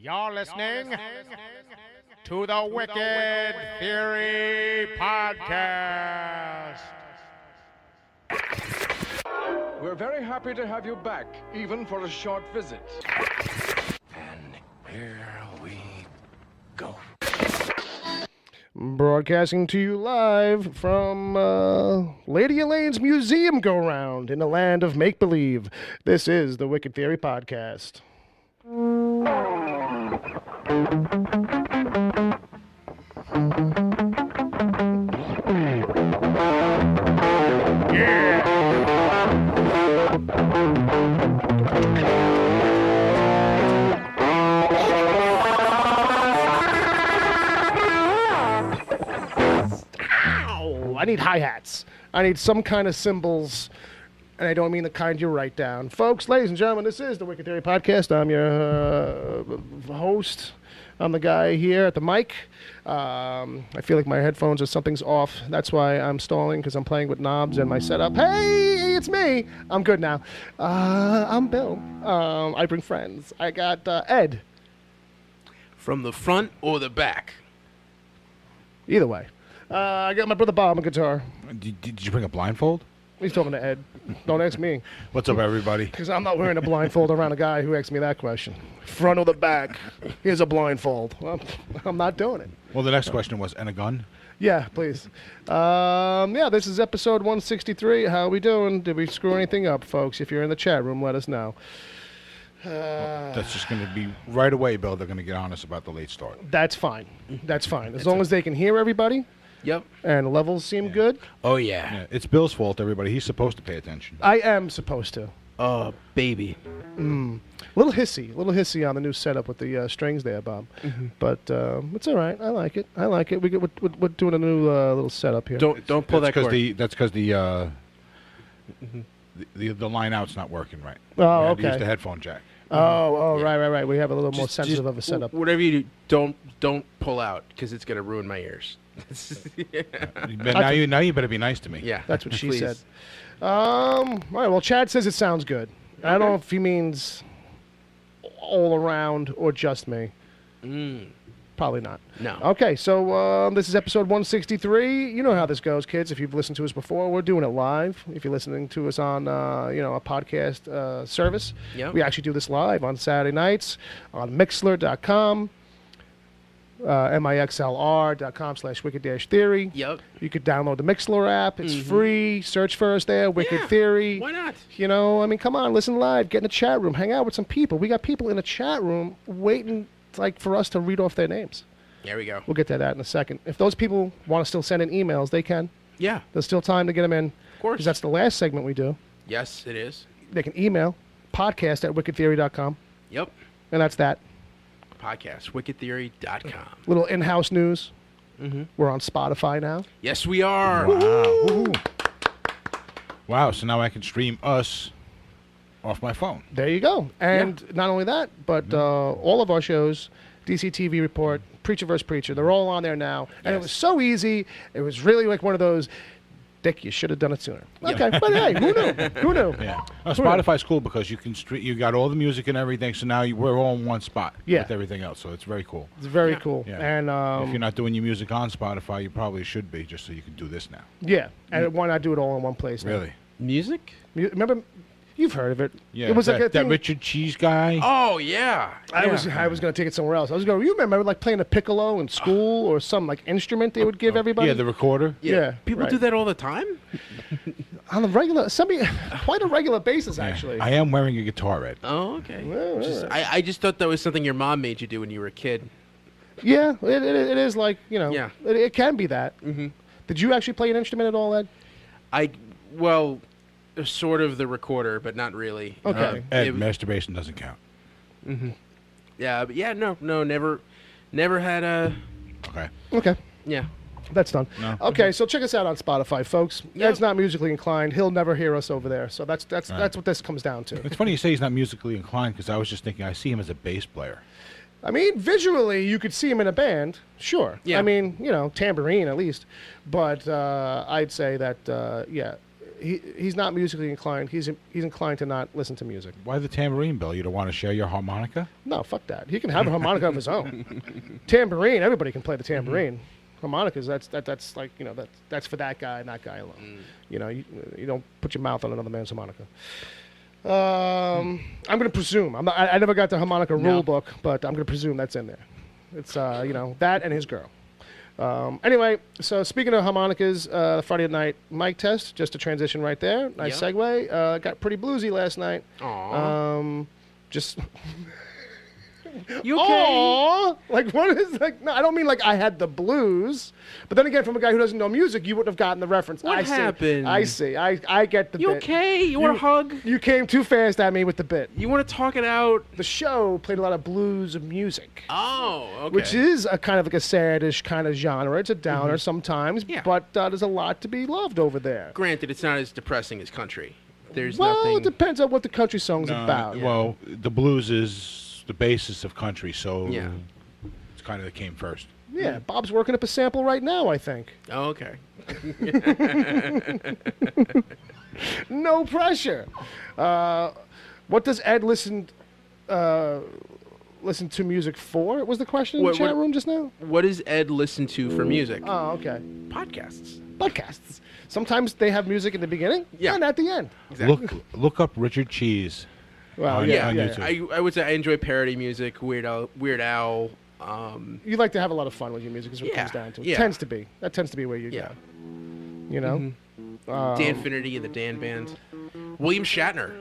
You're listening to the Wicked Theory Podcast. We're very happy to have you back, even for a short visit. And here we go. Broadcasting to you live from Lady Elaine's Museum Go-Round in the land of make-believe. This is the Wicked Theory Podcast. I need hi-hats. I need some kind of cymbals, and I don't mean the kind you write down. Folks, ladies and gentlemen, this is the Wicked Theory Podcast. I'm your host. I'm the guy here at the mic. I feel like my headphones or something's off. That's why I'm stalling, because I'm playing with knobs and my setup. Hey, it's me. I'm good now. I'm Bill. I bring friends. I got Ed. From the front or the back? Either way. I got my brother Bob on guitar. Did you bring a blindfold? He's talking to Ed. Don't ask me. What's up, everybody? Because I'm not wearing a blindfold around a guy who asked me that question. Front or the back? Here's a blindfold. Well, I'm not doing it. Well, the next question was, and a gun? Yeah, please. This is episode 163. How are we doing? Did we screw anything up, folks? If you're in the chat room, let us know. That's just going to be right away, Bill. They're going to get on us about the late start. That's fine. That's fine. As long as they can hear everybody. Yep. And the levels seem good. Oh, yeah. Yeah, it's Bill's fault, everybody. He's supposed to pay attention. I am supposed to. Oh, baby. Little hissy on the new setup with the strings there, Bob. Mm-hmm. But it's all right. I like it. We're doing a new little setup here. Don't pull that cord. That's because the line out's not working right. Oh, we had okay. to use the headphone jack. Oh, right. We have a little more sensitive of a setup. Whatever you do, don't pull out, because it's going to ruin my ears. Now you better be nice to me. Yeah. That's what she please. said. All right, well, Chad says it sounds good. Okay. I don't know if he means all around or just me. Probably not. No. Okay, so this is episode 163. You know how this goes, kids. If you've listened to us before, we're doing it live. If you're listening to us on a podcast service, Yep. we actually do this live on Saturday nights on Mixlr.com. mixlr.com/wicked-theory. Yep. You could download the Mixlr app. It's free. Search for us there, Wicked Theory. Why not? You know, I mean, come on, listen live. Get in the chat room. Hang out with some people. We got people in the chat room waiting for us to read off their names. There we go. We'll get to that in a second. If those people want to still send in emails, they can. Yeah. There's still time to get them in. Of course. Because that's the last segment we do. Yes, it is. They can email podcast@wickedtheory.com. Yep. And that's that. Podcast, wickedtheory.com. Little in-house news. We're on Spotify now. Yes, we are. Wow. Wow, so now I can stream us off my phone. There you go. And not only that, but all of our shows, DCTV Report, Preacher vs. Preacher, they're all on there now. And it was so easy. It was really like one of those, Dick, you should have done it sooner. Okay, but hey, who knew? Who knew? Yeah. Spotify's cool because you can you got all the music and everything, so now we're all in one spot with everything else, so it's very cool. It's very cool. Yeah. And if you're not doing your music on Spotify, you probably should be, just so you can do this now. yeah, and why not do it all in one place now? Really? Music? Remember, you've heard of it. Yeah. It was that, like a that thing. Richard Cheese guy. Oh, yeah. I was going to take it somewhere else. I was going. You remember like playing a piccolo in school or some like instrument they would give everybody? Yeah, the recorder. Yeah, People right. do that all the time? On a quite a regular basis, actually. I am wearing a guitar, Ed. Oh, okay. Yeah, I just thought that was something your mom made you do when you were a kid. Yeah, it is like, Yeah. it can be that. Mm-hmm. Did you actually play an instrument at all, Ed? Sort of the recorder, but not really. Okay. Ed, masturbation doesn't count. Yeah, but no, never had a. Okay. Yeah. That's done. No. Okay, so check us out on Spotify, folks. Yep. Ed's not musically inclined. He'll never hear us over there. So that's what this comes down to. It's funny you say he's not musically inclined, because I was just thinking I see him as a bass player. I mean, visually, you could see him in a band, sure. Yeah. I mean, tambourine at least. But I'd say that, he's not musically inclined. He's inclined to not listen to music. Why the tambourine, Bill? You don't want to share your harmonica? No, fuck that. He can have a harmonica of his own. Tambourine, everybody can play the tambourine. Harmonicas, that's like, you know, that's for that guy and that guy alone. You know, you don't put your mouth on another man's harmonica. I'm going to presume. I never got the harmonica rule book, but I'm going to presume that's in there. It's you know, that and his girl. Anyway, so speaking of harmonicas, Friday night mic test, just a transition right there. Nice segue. Got pretty bluesy last night. Aww. Just. You okay? Aww. Like, what is, like, no, I don't mean like I had the blues. But then again, from a guy who doesn't know music, you wouldn't have gotten the reference. What happened? I see. I get the bit. You okay? You want a hug? You came too fast at me with the bit. You want to talk it out? The show played a lot of blues music. Oh, okay. Which is a kind of like a sadish kind of genre. It's a downer sometimes, but there's a lot to be loved over there. Granted, it's not as depressing as country. There's well, nothing. It depends on what the country song's about. Well, the blues is the basis of country, so it's kind of came first. Yeah, Bob's working up a sample right now, I think. Oh, okay. No pressure. What does Ed listen to music for? Was the question in the chat room just now? What does Ed listen to for music? Oh, okay. Podcasts. Sometimes they have music in the beginning and at the end. Exactly. Look up Richard Cheese. Well, on YouTube. I would say I enjoy parody music, Weird Al. You like to have a lot of fun with your music is what it comes down to. It tends to be. That tends to be where you go. You know? Dan Finnerty and the Dan Band. William Shatner.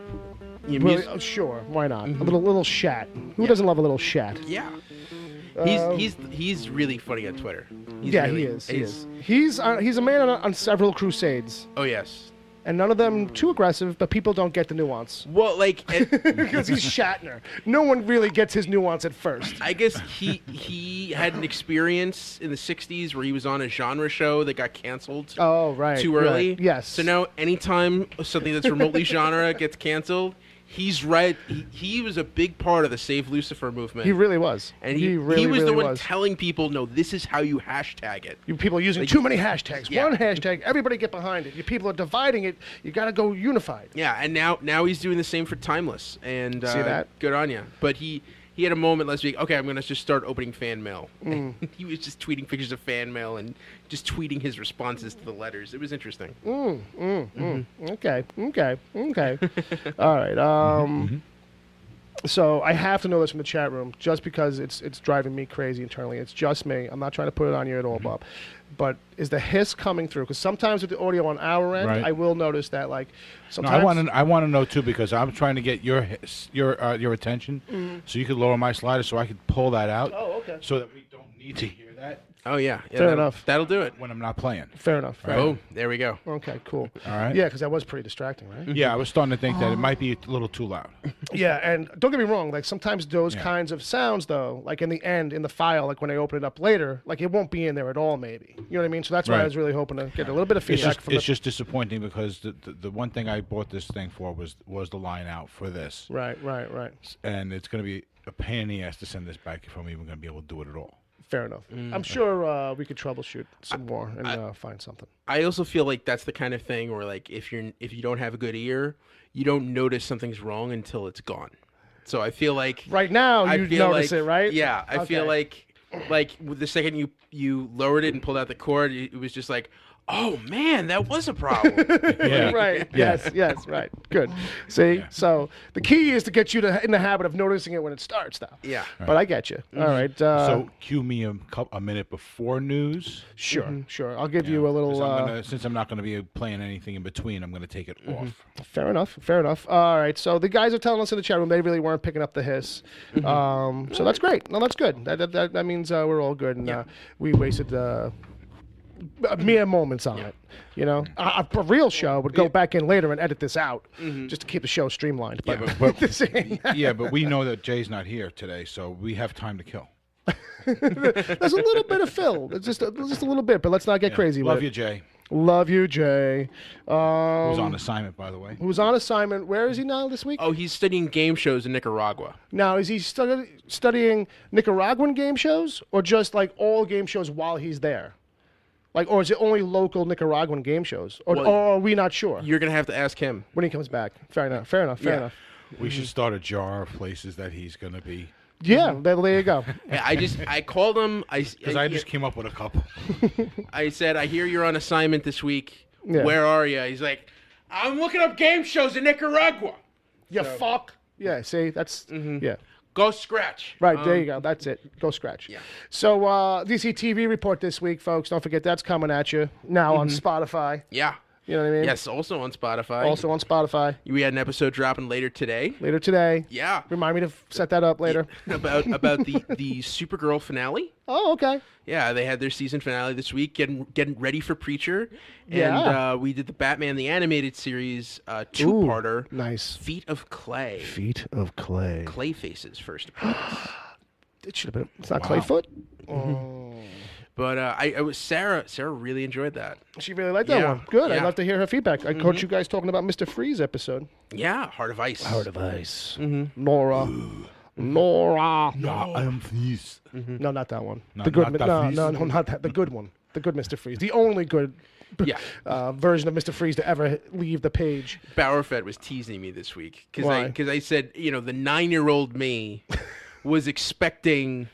Sure, why not? A little shat. Who doesn't love a little shat? Yeah. He's really funny on Twitter. He is. He's a man on several crusades. Oh, yes. And none of them too aggressive, but people don't get the nuance. Well, like... Because he's Shatner. No one really gets his nuance at first. I guess he had an experience in the 60s where he was on a genre show that got canceled too early. Right. Yes. So now anytime something that's remotely genre gets canceled, he's right. He was a big part of the Save Lucifer movement. He really was. And he was the one telling people, no, this is how you hashtag it. You people are using too many hashtags. One hashtag, everybody get behind it. You people are dividing it. You got to go unified. Yeah, and now he's doing the same for Timeless. And see that? Good on you. But he had a moment last week. Okay, I'm going to just start opening fan mail. And he was just tweeting pictures of fan mail and just tweeting his responses to the letters. It was interesting. Okay. All right. So I have to know this from the chat room, just because it's driving me crazy internally. It's just me. I'm not trying to put it on you at all, Bob. But is the hiss coming through? Because sometimes with the audio on our end, I will notice that, like, sometimes... No, I want to know, too, because I'm trying to get your attention, so you could lower my slider so I could pull that out. Oh, okay. So that we don't need to hear that. Oh, yeah. Fair enough. That'll do it. When I'm not playing. Fair enough. Right? Oh, there we go. Okay, cool. All right. Yeah, because that was pretty distracting, right? Yeah, I was starting to think that it might be a little too loud. Yeah, and don't get me wrong, like, sometimes those kinds of sounds, though, like in the end, in the file, like when I open it up later, like it won't be in there at all, maybe. You know what I mean? So that's why I was really hoping to get a little bit of feedback from It's just disappointing because the one thing I bought this thing for was the line out for this. Right. And it's going to be a pain in the ass to send this back if I'm even going to be able to do it at all. Fair enough. I'm sure we could troubleshoot some more and find something. I also feel like that's the kind of thing where, like, if you don't have a good ear, you don't notice something's wrong until it's gone. So I feel like right now you notice it, right? Yeah, I feel like the second you lowered it and pulled out the cord, it was just like, oh man, that was a problem. Right. Yes. Right. Good. See, so the key is to get you in the habit of noticing it when it starts, though. Yeah. But I get you. All right. So cue me a minute before news. Sure. I'll give you a little. Since I'm not going to be playing anything in between, I'm going to take it off. Fair enough. All right. So the guys are telling us in the chat room they really weren't picking up the hiss. So that's great. No, that's good. That means we're all good, and we wasted. Mere moments on it, you know. A real show would go back in later and edit this out, just to keep the show streamlined. But, but we know that Jay's not here today, so we have time to kill. There's a little bit of Phil, just a little bit, but let's not get crazy. Love you, Jay. Love you, Jay. Who's on assignment, by the way? Who's on assignment? Where is he now this week? Oh, he's studying game shows in Nicaragua. Now, is he studying Nicaraguan game shows, or just like all game shows while he's there? Like, or is it only local Nicaraguan game shows? Or are we not sure? You're gonna have to ask him When he comes back. Fair enough. Fair enough. We should start a jar of places that he's going to be. Yeah, there you go. I called him. Because I just came up with a couple. I said, I hear you're on assignment this week. Yeah. Where are you? He's like, I'm looking up game shows in Nicaragua. You fuck. Yeah, see, that's, yeah. Go scratch. Right, there you go. That's it. Go scratch. Yeah. So, DCTV report this week, folks. Don't forget that's coming at you now on Spotify. Yeah. You know what I mean? Yes, also on Spotify. Also on Spotify. We had an episode dropping later today. Later today. Yeah. Remind me to set that up later. About the Supergirl finale. Oh, okay. Yeah, they had their season finale this week, getting ready for Preacher. And Yeah. we did the Batman the Animated Series two-parter. Nice. Feet of Clay. Feet of clay. Clayface's first appearance. It should have been. It's not Clayfoot. But I was Sarah really enjoyed that. She really liked that Yeah. one. Good. I'd Yeah. love to hear her feedback. I caught you guys talking about Mr. Freeze episode. Yeah, Heart of Ice. Heart of Ice. Nora. Nora. I am Freeze. No, not that one. No, The good. not that No, Freeze. no, not that. The good one. The good Mr. Freeze. The only good Yeah. version of Mr. Freeze to ever leave the page. Bowerfed was teasing me this week Why? because I said, the 9-year-old me was expecting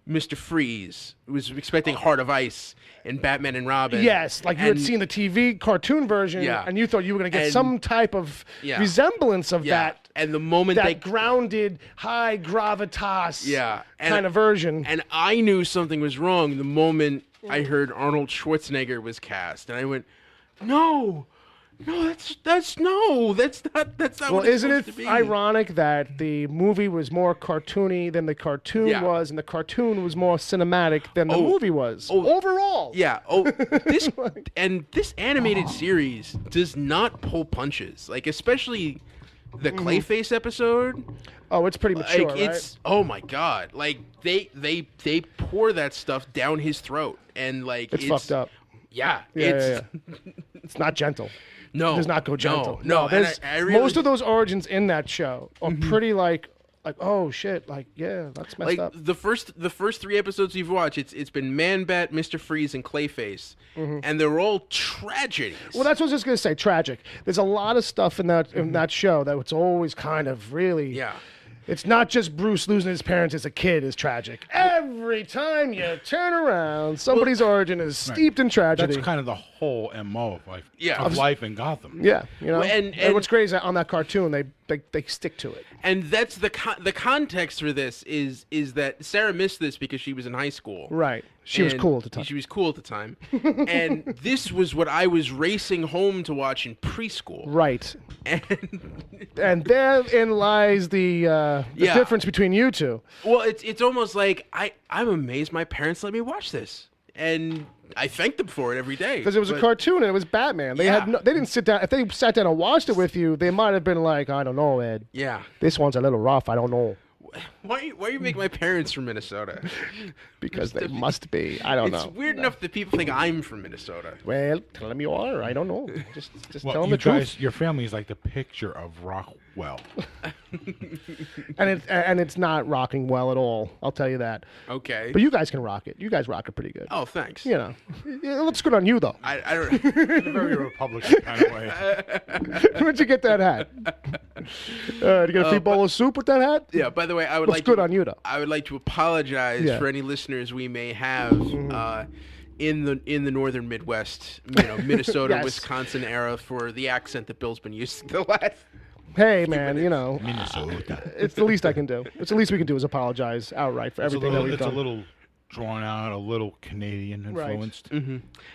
Mr. Freeze, was expecting Heart of Ice and Batman and Robin. Yes, like you had And- seen the TV cartoon version, Yeah. and you thought you were going to get And- some type of Yeah. resemblance of Yeah. that. And the moment That they grounded, high gravitas Yeah. And- kind of version. And I knew something was wrong the moment I heard Arnold Schwarzenegger was cast, and I went, "No, that's not Well, what it's isn't supposed it to be." ironic that the movie was more cartoony than the cartoon Yeah. was, and the cartoon was more cinematic than the movie was overall? Yeah. This animated series does not pull punches. Like, especially the Clayface episode. Oh, it's pretty mature, Like, right? it's oh my god. Like they pour that stuff down his throat, and like It's fucked up. Yeah. Yeah, it's not gentle. No. It does not go gentle. No. And there's- I really, most of those origins in that show are pretty like oh shit, like yeah, that's messed like up. the first 3 episodes you've watched, it's been Man Bat, Mr. Freeze, and Clayface, and they're all tragedies. Well, that's what I was just gonna say. Tragic. There's a lot of stuff in that show that it's always kind of really. Yeah. It's not just Bruce losing his parents as a kid is tragic. Every time you turn around, somebody's origin is steeped in tragedy. That's kind of the whole MO of life, Yeah. of life in Gotham. Yeah, you know. Well, and what's great is that on that cartoon, they stick to it. And that's the context for this is that Sarah missed this because she was in high school. Right. She was And cool at the time. She was cool at the time. And this was what I was racing home to watch in preschool. Right. And And therein lies the Yeah. difference between you two. well, it's almost like I'm amazed my parents let me watch this. And I thank them for it every day. Because it was a But- cartoon and it was Batman. They Yeah. they didn't sit down. If they sat down and watched it with you, they might have been like, I don't know, Ed. Yeah. This one's a little rough. I don't know. Why you make my parents from Minnesota? Because they must be. I don't It's know. weird enough that people think I'm from Minnesota. Well, tell them you are. I don't know. Just Well, tell them you the truth. guys, your family is like the picture of Rockwell. And it's not rocking well at all. I'll tell you that. Okay. But you guys can rock it. You guys rock it pretty good. Oh, thanks. You know, it looks good on you though. I don't. In a very Republican kind of way. Where'd you get that hat? Did you get a free bowl of soup with that hat? Yeah. By the way, I would Looks like good to, on you though. I would like to apologize Yeah. for any listeners we may have in the northern Midwest, Minnesota, Yes. Wisconsin era, for the accent that Bill's been using the last. Hey man, you know, Minnesota. it's the least I can do. It's the least we can do is apologize outright for everything that we've It's a done. little drawn out, a little Canadian influenced.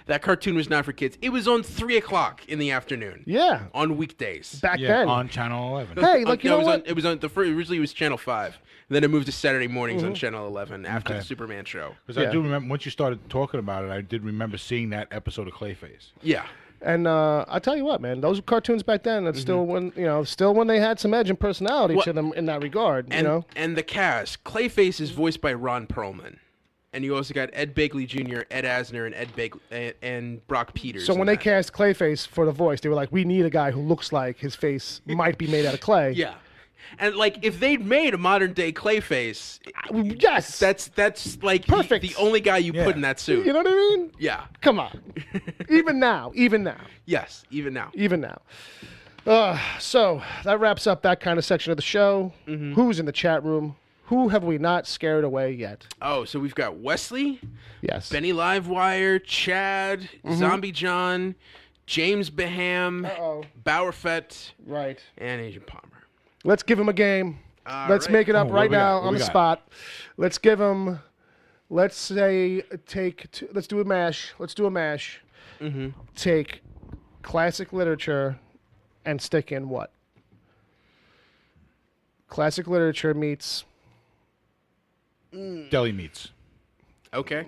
That cartoon was not for kids. It was on 3:00 in the afternoon. Yeah, On weekdays. back Yeah, then. on Channel 11. Hey, like you No, know it was what? on. It was on the first. Originally, it was Channel 5. Then it moved to Saturday mornings on Channel 11 after Okay. the Superman show. Because Yeah. I do remember, once you started talking about it, I did remember seeing that episode of Clayface. Yeah. And I'll tell you what, man, those cartoons back then, that's still when they had some edge and personality What- to them in that regard, And, you know? and the cast, Clayface is voiced by Ron Perlman. And you also got Ed Begley Jr., Ed Asner, and and Brock Peters. So in when they that. cast Clayface for the voice, they were like, we need a guy who looks like his face might be made out of clay. Yeah. And like, if they'd made a modern day Clayface, yes, that's like perfect. The only guy you put in that suit. You know what I mean? Yeah. Come on. Even now. Yes, even now. So that wraps up that kind of section of the show. Who's in the chat room? Who have we not scared away yet? Oh, so we've got Wesley, Yes. Benny Livewire, Chad, Zombie John, James Baham, Bowerfett, Right. and Agent Palmer. Let's give him a game. Let's right. make it up what right we got? now What on we the got? spot. Let's give him. Let's say let's do a mash. Let's do a mash. Take classic literature and stick in what? Classic literature meets. Deli meats. Okay.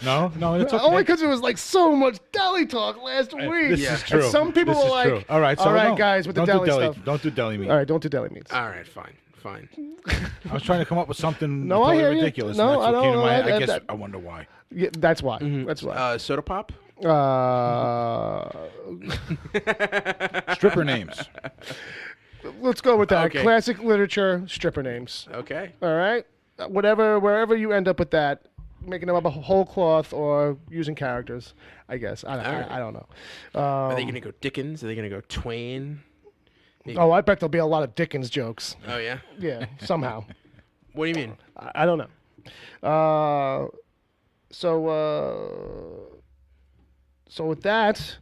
No, it's okay. Only because it was like so much deli talk last week. This is true. And some people This were is like, true. All right, guys, with the don't deli do stuff. Don't do deli meat. All right, don't do deli meats. All right, fine. I was trying to come up with something No, I totally hear you. ridiculous. No, and that's I what came to don't- my I- I guess that- I wonder why. Yeah, that's why. That's why. Soda Pop? Stripper names. Let's go with that. Okay. Classic literature, stripper names. Okay. All right? Wherever you end up with that, making them up a whole cloth or using characters, I guess. I don't know. Are they going to go Dickens? Are they going to go Twain? I bet there'll be a lot of Dickens jokes. Oh, yeah? Yeah, somehow. What do you mean? I don't know. So with that,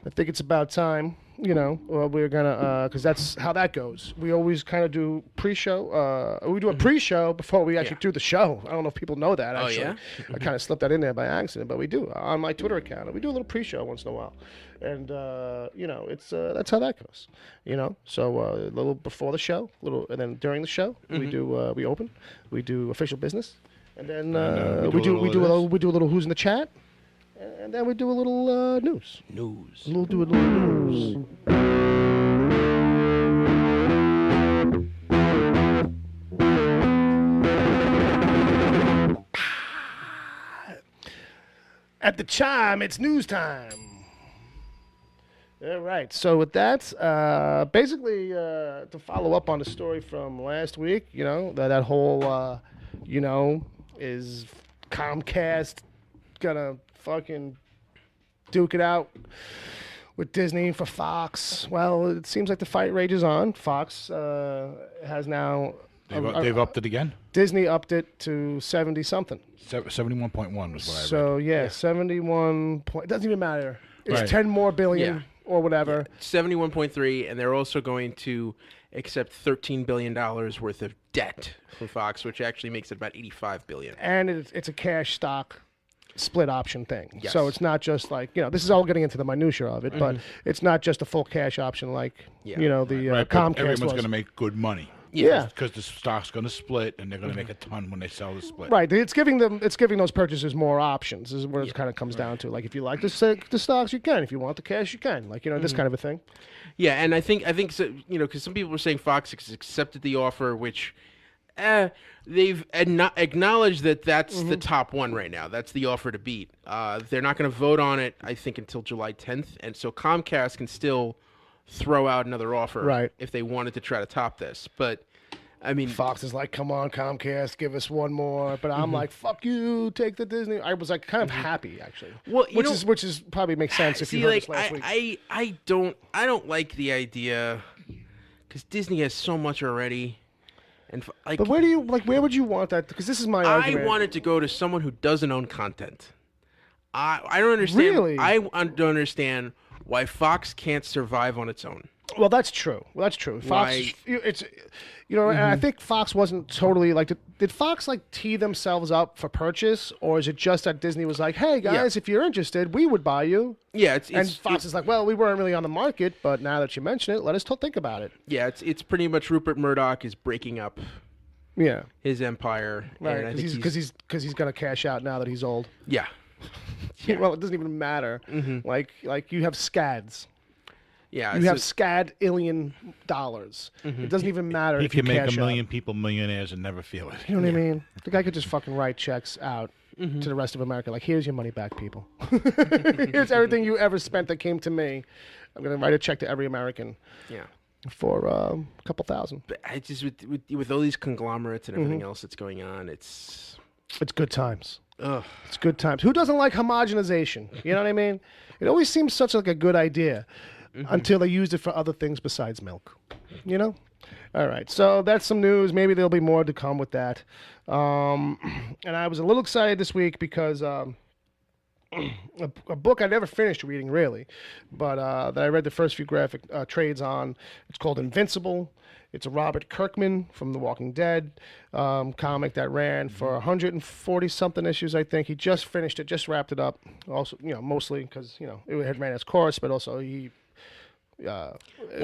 I think it's about time. We're gonna because that's how that goes. We always kind of do pre-show. We do a pre-show before we actually do the show. I don't know if people know that. Actually, yeah? I kind of slipped that in there by accident, but we do on my Twitter account. We do a little pre-show once in a while, and it's that's how that goes. So a little before the show, and then during the show we do we open, we do official business, and then we do a little who's in the chat. And then we do a little news. We'll do a little news. At the chime, it's news time. All right. So with that, basically, to follow up on the story from last week, that whole, is Comcast gonna fucking duke it out with Disney for Fox? Well, it seems like the fight rages on. Fox has now They've upped it again. Disney upped it to 70 something. 71.1 was what I read. So yeah, 71 point. It doesn't even matter. It's Right. 10 more billion Yeah. or whatever. 71.3, and they're also going to accept $13 billion worth of debt from Fox, which actually makes it about $85 billion. And it's a cash stock split option thing. Yes. So it's not just like, this is all getting into the minutia of it, but it's not just a full cash option like, the Right, but Comcast everyone's was. going to make good money. Yeah. Because the stock's going to split, and they're going to make a ton when they sell the split. Right, it's giving those purchasers more options. Is where it kind of comes down to. Like, if you like the stocks, you can. If you want the cash, you can. Like, this kind of a thing. Yeah, and I think so, because some people were saying Fox has accepted the offer, which they've acknowledged that that's the top one right now. That's the offer to beat. They're not going to vote on it, I think, until July 10th, and so Comcast can still throw out another offer Right. if they wanted to try to top this. But I mean, Fox is like, come on, Comcast, give us one more. But I'm like, fuck you, take the Disney. I was like kind of happy actually. Well, which is probably makes sense if see, you heard like this last week. I don't like the idea because Disney has so much already, and But where would you want that? Because this is my argument. I want it to go to someone who doesn't own content. I don't understand. Really? I don't understand why Fox can't survive on its own. Well, that's true. Fox, Why- it's and I think Fox wasn't totally like. Did Fox like tee themselves up for purchase, or is it just that Disney was like, "Hey guys, if you're interested, we would buy you." Yeah, And Fox is like, "Well, we weren't really on the market, but now that you mention it, let us think about it." yeah, it's pretty much Rupert Murdoch is breaking up Yeah, his empire, right. and I think Because he's gonna cash out now that he's old. yeah. Well, it doesn't even matter. Like you have scads. Yeah, You have scad-illion dollars. It doesn't even matter He if you can make cash a million out. people millionaires and never feel it. You know what I mean? The guy could just fucking write checks out to the rest of America. Like, here's your money back, people. Here's everything you ever spent that came to me. I'm going to write a check to every American. Yeah. for a couple thousand. But I just with all these conglomerates and everything else that's going on, it's good times. ugh. It's good times. Who doesn't like homogenization? You know what I mean? It always seems such like a good idea until they used it for other things besides milk. You know? All right. So that's some news. Maybe there'll be more to come with that. And I was a little excited this week because a book I never finished reading, really, but that I read the first few graphic trades on. It's called Invincible. It's a Robert Kirkman from The Walking Dead comic that ran for 140-something issues, I think. He just finished it, just wrapped it up. Also, mostly because, it had ran its course, but also he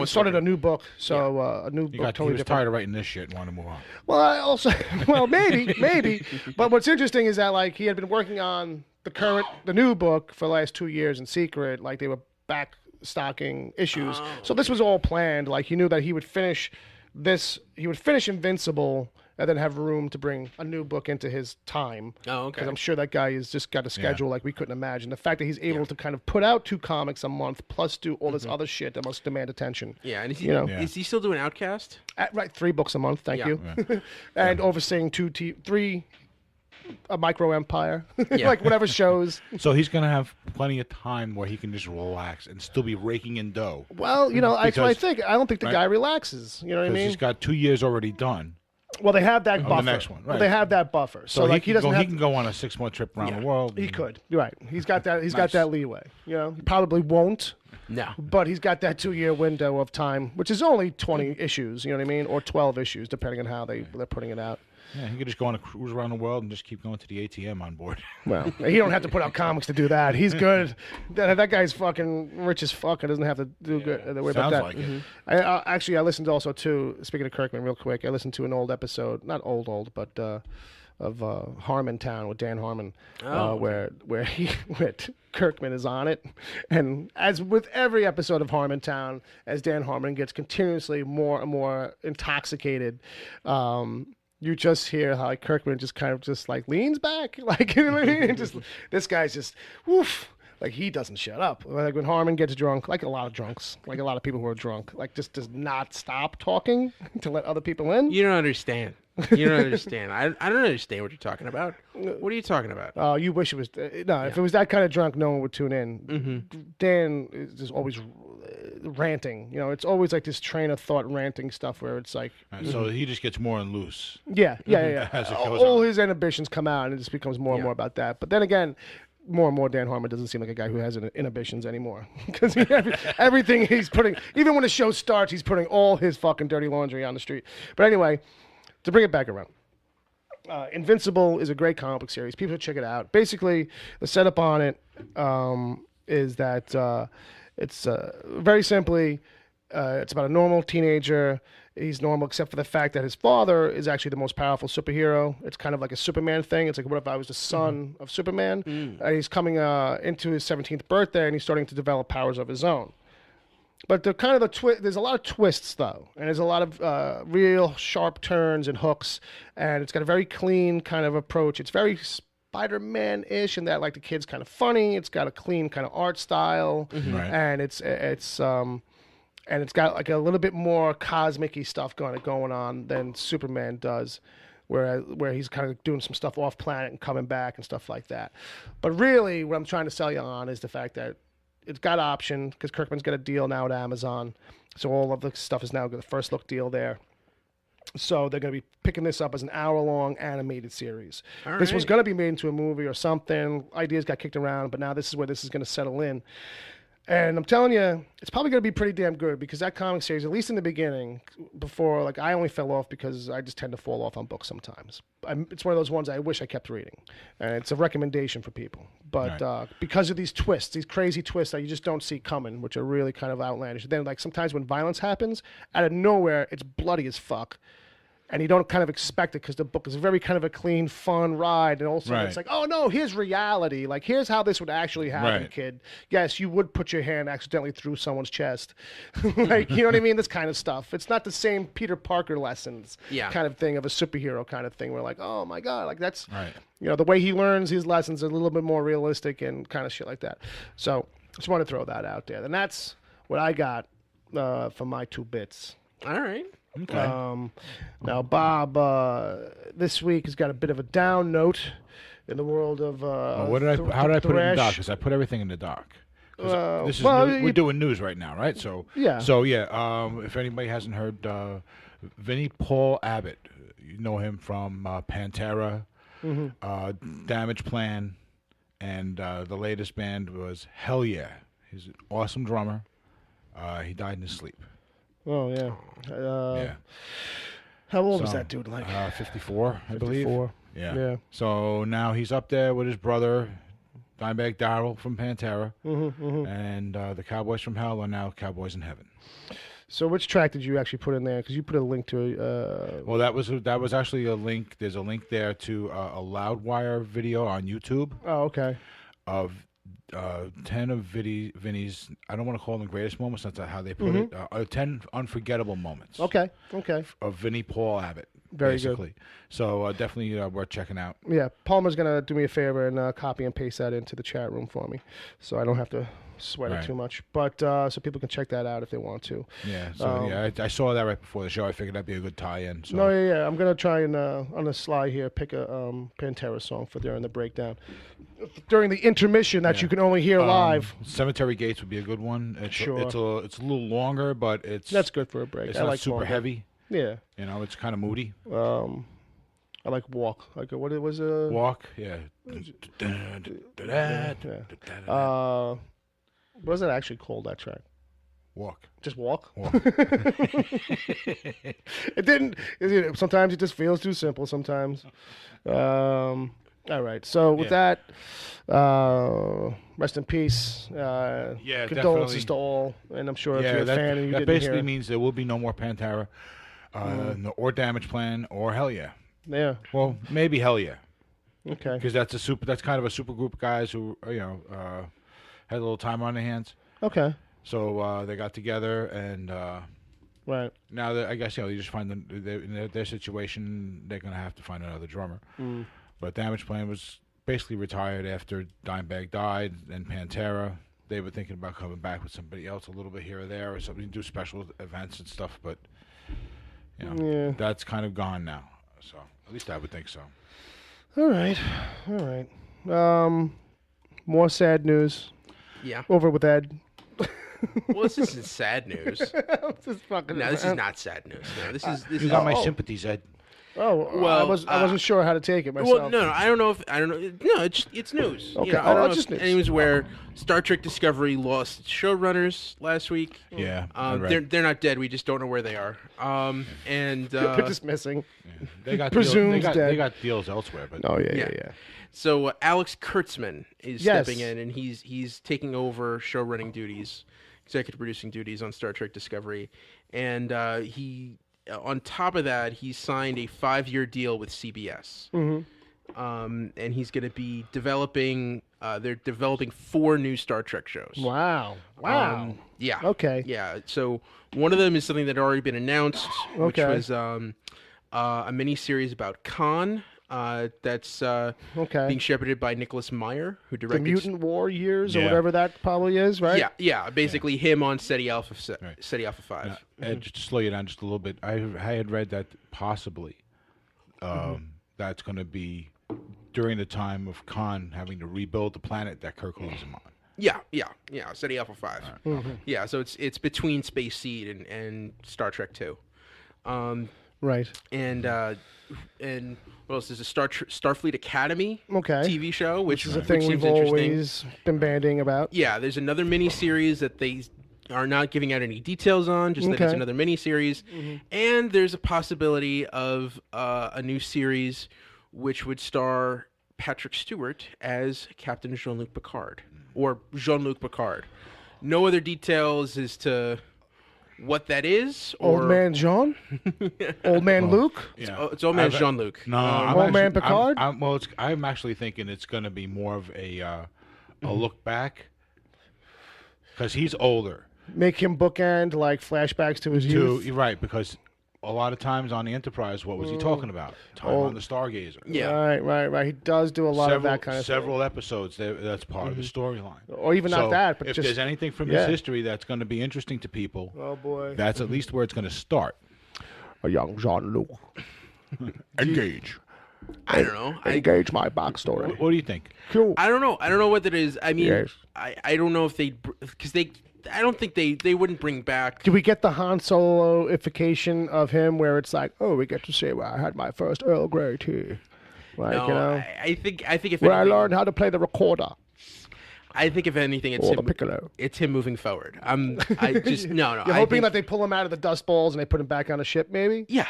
started a new book. So a new book, totally he was different. tired of writing this shit and wanted to move on. Well, maybe. But what's interesting is that, like, he had been working on the new book for the last 2 years in secret. Like, they were backstocking issues. So this was all planned. Like, he knew that he would finish Invincible and then have room to bring a new book into his time. Oh, okay. Because I'm sure that guy has just got a schedule like we couldn't imagine. The fact that he's able to kind of put out 2 comics a month plus do all this other shit that must demand attention. Yeah, and is he still doing Outcast? Right, 3 books a month. Thank you. Yeah. And overseeing 3 a micro empire, like whatever shows. So he's going to have plenty of time where he can just relax and still be raking in dough. Well, that's what I think. I don't think the guy relaxes. You know what I mean? He's got 2 years already done. Well, they have that buffer. The next one, right. Well, they have that buffer. So like he can go on a 6-month trip around the world. He could. You're right. He's got that. He's got that leeway. He probably won't. No. But he's got that 2-year window of time, which is only 20 issues. You know what I mean? Or 12 issues, depending on how they're putting it out. Yeah, he could just go on a cruise around the world and just keep going to the ATM on board. Well, he don't have to put out comics to do that. He's good. That guy's fucking rich as fuck. He doesn't have to do good. Worry about that. Like it. I listened also to, speaking of Kirkman real quick, I listened to an old episode, not old, but of Harmontown with Dan Harmon, where Kirkman is on it. And as with every episode of Harmontown, as Dan Harmon gets continuously more and more intoxicated, you just hear how Kirkman just kind of just like leans back, like, you know what I mean? And just this guy's just woof, like he doesn't shut up. Like when Harmon gets drunk, like a lot of drunks, like a lot of people who are drunk, like just does not stop talking to let other people in. You don't understand. You don't understand. I don't understand what you're talking about. What are you talking about? Oh, you wish it was if it was that kind of drunk, no one would tune in. Dan is just always ranting. It's always like this train of thought ranting stuff where it's like. So he just gets more and loose. Yeah. As it goes all on. his inhibitions come out, and it just becomes more and more about that. But then again, more and more Dan Harmon doesn't seem like a guy who has inhibitions anymore. Because everything he's putting, even when the show starts, he's putting all his fucking dirty laundry on the street. But anyway, to bring it back around. Invincible is a great comic book series. People should check it out. Basically, the setup on it is that it's very simply, it's about a normal teenager. He's normal except for the fact that his father is actually the most powerful superhero. It's kind of like a Superman thing. It's like, what if I was the son of Superman? He's coming into his 17th birthday, and he's starting to develop powers of his own. But there's a lot of twists, though, and there's a lot of real sharp turns and hooks, and it's got a very clean kind of approach. It's very Spider-Man-ish in that, like, the kid's kind of funny. It's got a clean kind of art style, and it's got like a little bit more cosmic-y stuff going on than Superman does, where he's kind of doing some stuff off-planet and coming back and stuff like that. But really, what I'm trying to sell you on is the fact that it's got option, because Kirkman's got a deal now at Amazon. So all of the stuff is now got a first look deal there. So they're going to be picking this up as an hour-long animated series. This was going to be made into a movie or something. Ideas got kicked around, but now this is where this is going to settle in. And I'm telling you, it's probably going to be pretty damn good, because that comic series, at least in the beginning, before, like, I only fell off because I just tend to fall off on books sometimes. It's one of those ones I wish I kept reading. And it's a recommendation for people. But because of these twists, these crazy twists that you just don't see coming, which are really kind of outlandish. Then, like, sometimes when violence happens, out of nowhere, it's bloody as fuck. And you don't kind of expect it, because the book is very kind of a clean, fun ride. And also it's like, oh, no, here's reality. Like, here's how this would actually happen, kid. Yes, you would put your hand accidentally through someone's chest. Like, you know what I mean? This kind of stuff. It's not the same Peter Parker lessons kind of thing of a superhero kind of thing. Where like, oh, my God. Like, that's, the way he learns his lessons are a little bit more realistic and kind of shit like that. So just want to throw that out there. And that's what I got for my 2 bits. All right. Okay. Now, Bob, this week has got a bit of a down note in the world of. How did I put it in the thrash. doc? Because I put everything in the doc. This is well, we're doing news right now, right? So Yeah. So if anybody hasn't heard, Vinnie Paul Abbott, you know him from Pantera, Damage Plan, and the latest band was Hell Yeah. He's an awesome drummer. He died in his sleep. Oh yeah. Yeah. How old was So, that dude? Like 54, I believe. 54. Yeah. Yeah. So now he's up there with his brother, Dimebag Darrell from Pantera, and the Cowboys from Hell are now Cowboys in Heaven. So which track did you actually put in there? Because you put a link to. Well, that was actually a link. There's a link there to a Loudwire video on YouTube Oh, okay. of 10 of Vinny's. I don't want to call them greatest moments. That's how they put it. 10 unforgettable moments. Okay. Okay. Of Vinnie Paul Abbott. Very good. basically. So definitely worth checking out. Yeah, Palmer's gonna do me a favor and copy and paste that into the chat room for me, so I don't have to sweat it too much. But so people can check that out if they want to. Yeah. So I saw that right before the show. I figured that'd be a good tie-in. So. No, yeah. I'm gonna try and on the sly here pick a Pantera song for during the breakdown, during the intermission that you can only hear live. Cemetery Gates would be a good one. It's it's a little longer, but that's good for a break. It's I not like super longer. heavy. Yeah. You know, it's kind of moody. I like Walk. Like what it was Walk, yeah. What was it actually called, that track? Walk. Just Walk? Walk. It didn't. Sometimes it just feels too simple. Sometimes. All right. So with that, rest in peace. Yeah, condolences definitely. to all. And I'm sure if you're a fan and you that didn't basically hear, means there will be no more Pantera, or Damage Plan, or Hell Yeah. Yeah. Well, maybe Hell Yeah. Okay. Because that's kind of a super group of guys who had a little time on their hands. Okay. So they got together, and Right. now I guess you just find them in their situation. They're gonna have to find another drummer. But Damage Plan was basically retired after Dimebag died, and Pantera. They were thinking about coming back with somebody else a little bit here or there, or something, do special events and stuff. But that's kind of gone now. So at least I would think so. All right. More sad news. Yeah. Over with Ed. Well, this isn't sad news. Just fucking No, this is not sad news. No, this is. You got my sympathies, Ed. Oh, Well, I wasn't sure how to take it myself. Well, no, I don't know. No, it's news. Okay. I don't know just if news. anyone's aware. Star Trek Discovery lost its showrunners last week. Yeah, I read. They're not dead. We just don't know where they are. And They're just missing. They got presumed deals, dead. they got deals elsewhere, but Oh yeah. So Alex Kurtzman is Yes. stepping in, and he's taking over showrunning duties, executive producing duties on Star Trek Discovery, and he. On top of that, he signed a 5-year deal with CBS, and he's going to be developing. They're developing 4 new Star Trek shows. Wow. Yeah. Okay. Yeah. So one of them is something that had already been announced, which Okay. was a mini series about Khan. That's being shepherded by Nicholas Meyer, who The directed Mutant War years or Yeah. whatever that probably is, right? Yeah. Basically, him on SETI Alpha 5. Now, Ed, just to slow you down just a little bit, I had read that possibly that's going to be during the time of Khan having to rebuild the planet that Kirk leaves him on. Yeah. SETI Alpha 5. Yeah, so it's between Space Seed and Star Trek 2. Right. And what else? There's a Starfleet Academy TV show, which is a thing seems we've interesting. always been banding about. Yeah, there's another miniseries that they are not giving out any details on, just that it's another miniseries. And there's a possibility of a new series which would star Patrick Stewart as Captain Jean-Luc Picard, or Jean-Luc Picard. No other details as to what that is. Or Old Man Jean? Old Man Luke? It's Old Man Jean-Luc. No, Old Man Picard? I'm actually thinking it's going to be more of a look back because he's older. Make him bookend like flashbacks to his youth. You're right, because a lot of times on the Enterprise, what was he talking about? Time on the Stargazer. Yeah. Right. He does do a lot of that kind of several episodes. That's part of the storyline. Or even not that, but if just there's anything from his history that's going to be interesting to people, oh boy, that's at least where it's going to start. a young Jean-Luc. Engage. I don't know. Engage my backstory. What do you think? Cool. I don't know. I don't know what that is. I mean, Yes. I don't know if because I don't think they wouldn't bring back. Do we get the Han Solo-ification of him where it's like, oh, we get to see where I had my first Earl Grey tea? Like, No, you know, I think if where I anything, learned how to play the recorder I think if anything, it's or the him. piccolo. It's him moving forward. I just no. You're I hoping think, that they pull him out of the dust balls and they put him back on a ship, maybe? yeah.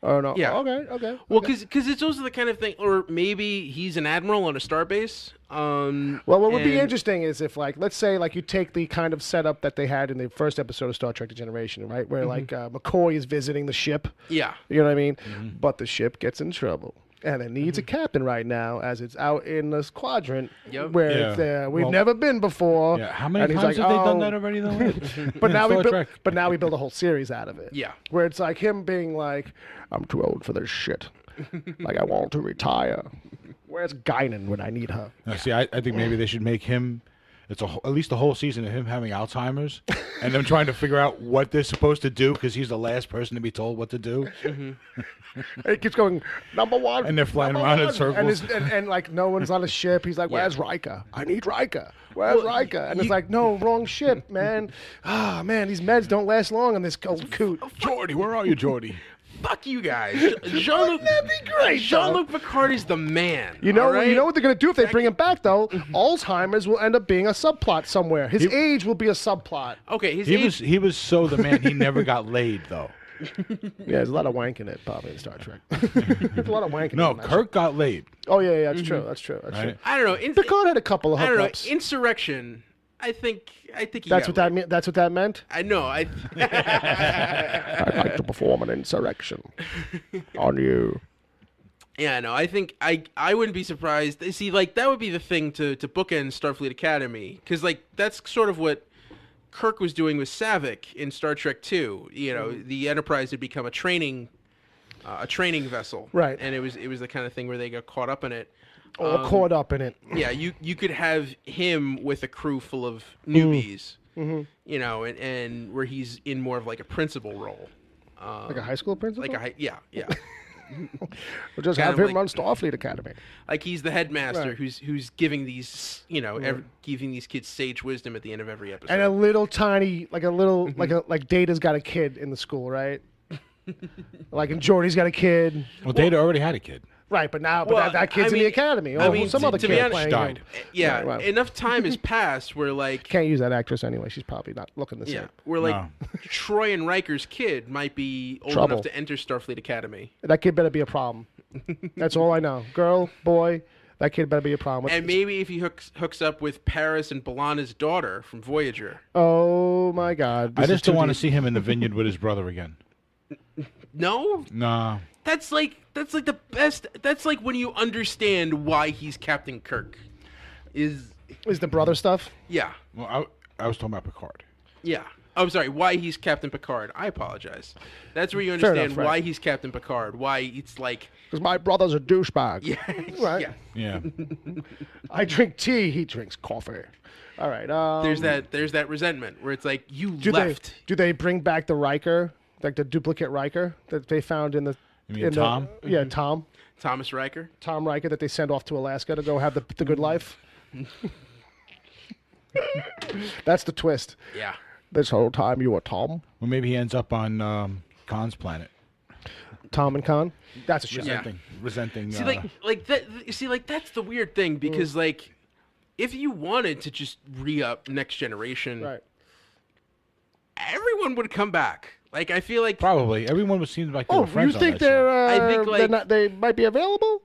Oh, no. Yeah. Okay. Well, because it's also the kind of thing, or maybe he's an admiral on a starbase. Well, what would be and- interesting is if, like, let's say, like, you take the kind of setup that they had in the first episode of Star Trek: The Generation, right, where like McCoy is visiting the ship. Yeah. You know what I mean? But the ship gets in trouble. And it needs a captain right now, as it's out in this quadrant Yep. where Yeah. it's, we've Well, never been before. Yeah, how many And he's times like, have they done "Oh." that already, though? But now Star Trek. but now we build a whole series out of it. Yeah. Where it's like him being like, I'm too old for this shit. Like, I want to retire. Where's Guinan when I need her? Now, see, I think maybe they should make him. It's at least a whole season of him having Alzheimer's, and them trying to figure out what they're supposed to do because he's the last person to be told what to do. It keeps going, number one. And they're flying number around in one. circles. And like, no one's on a ship. He's like, where's Riker? I need Riker. Where's Riker? And it's like, no, wrong ship, man. Ah, man, these meds don't last long on this old coot. Geordie, where are you, Geordie? Fuck you guys. Jean-Luc. That'd be great, Jean-Luc Picard is the man. You know, all right? you know what they're gonna do if they bring him back though? Alzheimer's will end up being a subplot somewhere. His age will be a subplot. Okay, his He age, was so the man. He never got laid though. Yeah, there's a lot of wank in it, probably in Star Trek. There's a lot of wank in No, it. Kirk got laid. Oh yeah, that's true. That's true. That's Right? true. I don't know. Picard had a couple of I don't know. hookups. Insurrection. I think he That's got what that laid. meant. That's what that meant. I know. I'd like to perform an insurrection on you. Yeah, no, I think I wouldn't be surprised. See, like that would be the thing to bookend Starfleet Academy, because like that's sort of what Kirk was doing with Savick in Star Trek II. You know, the Enterprise had become a training vessel, Right. And it was the kind of thing where they got caught up in it. Or caught up in it. Yeah, you could have him with a crew full of newbies, you know, and where he's in more of like a principal role. Like a high school principal? Yeah. Or just kind have of him like- run Starfleet Academy. Like he's the headmaster Right. who's giving these, you know, giving these kids sage wisdom at the end of every episode. And a little tiny, like a little, like Data's got a kid in the school, right? Like, and Geordie's got a kid. Well, Data already had a kid. Right, but now, Well, that kid's I in the mean- academy. I Or mean, some to other be kid honest- playing died. him. Yeah, Right, well. enough time has passed where like Can't use that actress anyway. She's probably not looking the same. yeah, where like No. Troy and Riker's kid might be old Trouble. enough to enter Starfleet Academy. That kid better be a problem. That's all I know. Girl, boy, that kid better be a problem. And maybe if he hooks up with Paris and B'Elanna's daughter from Voyager. Oh my God! I this is just don't too want to deep. see him in the vineyard with his brother again. No, Nah. that's like the best. That's like when you understand why he's Captain Kirk. Is Is the brother stuff? yeah, Well, I was talking about Picard. yeah. Oh, I'm sorry. Why he's Captain Picard? I apologize. That's where you Fair understand enough, right. why he's Captain Picard. Why it's like Because my brother's a douchebag. yeah, Right. yeah. Yeah. I drink tea. He drinks coffee. All right. There's that resentment where it's like you Do left. they bring back the Riker, like the duplicate Riker that they found in the? You mean in Tom? Yeah, Tom Thomas Riker. Riker that they send off to Alaska to go have the good life. That's the twist. Yeah. This whole time you were Tom. Well, maybe he ends up on Khan's planet. Tom and Khan. That's a shit. Yeah. Resenting. See, like that. You see, like that's the weird thing because like, if you wanted to just re-up Next Generation, Right. everyone would come back. Like I feel like Probably everyone was seems like they Oh, were friends you on think that show. they're? I think, they're like- not, they might be available.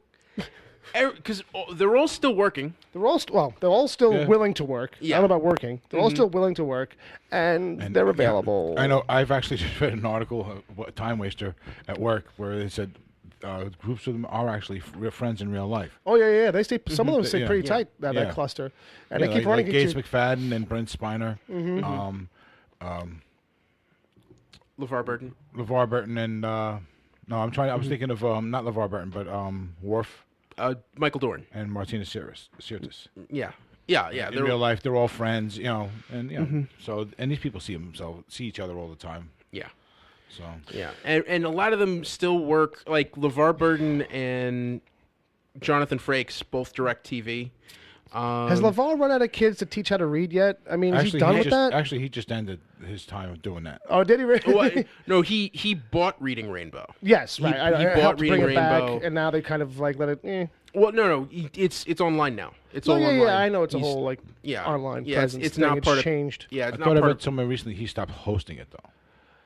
because they're all still working. They're all still Yeah. willing to work. Yeah. I don't know about working. They're all still willing to work, and they're available. I know. I've actually just read an article, Time Waster, at work, where they said groups of them are actually friends in real life. Oh yeah. They stay. Some of them stay Yeah. pretty Yeah. tight. That Yeah. cluster, and Yeah, they keep like running Gates into. McFadden and Brent Spiner. LeVar Burton. LeVar Burton and no, I'm trying. I was thinking of not LeVar Burton, but Worf Michael Dorn. and Martina Sirtis. Yeah. In real life, they're all friends, and so and these people see each other all the time. Yeah. So Yeah, and a lot of them still work. Like LeVar Burton and Jonathan Frakes both direct TV. Has LeVar run out of kids to teach how to read yet? I mean, is he done with that? Actually, he just ended his time of doing that. Oh, did he really? Well, no, he bought Reading Rainbow. Yes, right. He I bought helped Reading bring it Rainbow. back, and now they kind of like let it. Well, no, it's online now. It's all online. Yeah, I know it's a whole like yeah, online yeah, presence. it's thing. not part of changed. Yeah, it's I not thought I part read somewhere recently he stopped hosting it though.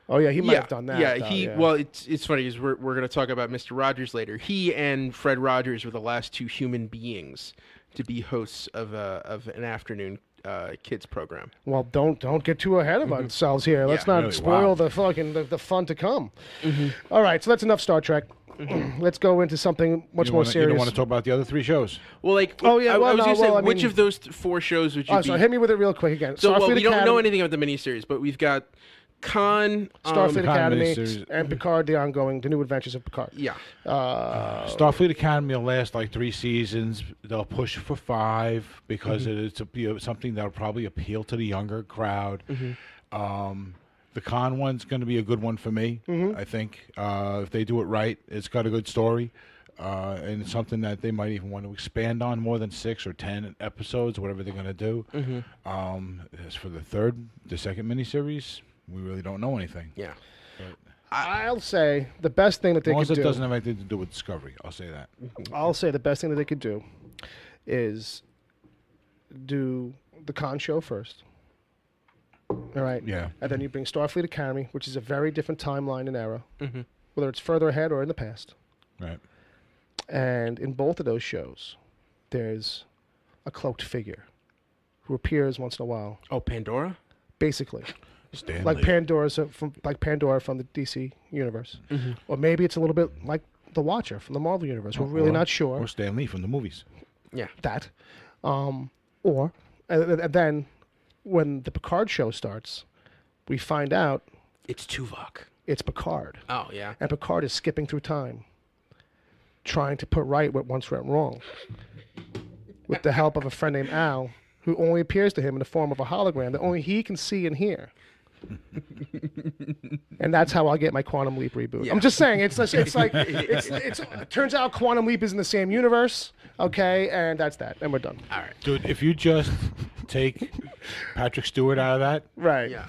Oh yeah, he might have done that. Yeah, though, well, it's funny because we're going to talk about Mr. Rogers later. He and Fred Rogers were the last two human beings to be hosts of an afternoon kids program. Well, don't get too ahead of ourselves here. Let's not really, spoil wow. the fucking the fun to come. All right, so that's enough Star Trek. Let's go into something much more You serious. don't want to talk about the other 3 shows. Well, like, Oh, yeah, I well, was no, going to say, well, I which mean- of those 4 shows would you Oh, be? so hit me with it real quick again. So, well, Starfleet we don't know Academy- anything about the miniseries, but we've got Khan, Starfleet Academy miniseries. and Picard: The Ongoing, The New Adventures of Picard. Yeah. Starfleet Academy will last like 3 seasons. They'll push for 5 because it's something that'll probably appeal to the younger crowd. The Khan one's going to be a good one for me. I think if they do it right, it's got a good story. And it's something that they might even want to expand on more than 6 or 10 episodes, whatever they're going to do. As for the second miniseries, we really don't know anything. Yeah. I'll say the best thing that they As long could as it do. doesn't have anything to do with Discovery, I'll say that. I'll say the best thing that they could do is do the Khan show first. All right. Yeah. And then you bring Starfleet Academy, which is a very different timeline and era, whether it's further ahead or in the past. Right. And in both of those shows, there's a cloaked figure who appears once in a while, Oh, Pandora? basically, Stanley. like Pandora from the DC universe, or maybe it's a little bit like the Watcher from the Marvel universe. We're really not sure. Or Stan Lee from the movies. Yeah. That, and then when the Picard show starts, we find out It's Tuvok. it's Picard, Oh, yeah. and Picard is skipping through time, trying to put right what once went wrong, with the help of a friend named Al, who only appears to him in the form of a hologram that only he can see and hear. And that's how I'll get my Quantum Leap reboot. Yeah. I'm just saying, it turns out Quantum Leap is in the same universe, okay, and that's that, and we're done. All right. Dude, if you just take Patrick Stewart out of that, Right. Yeah.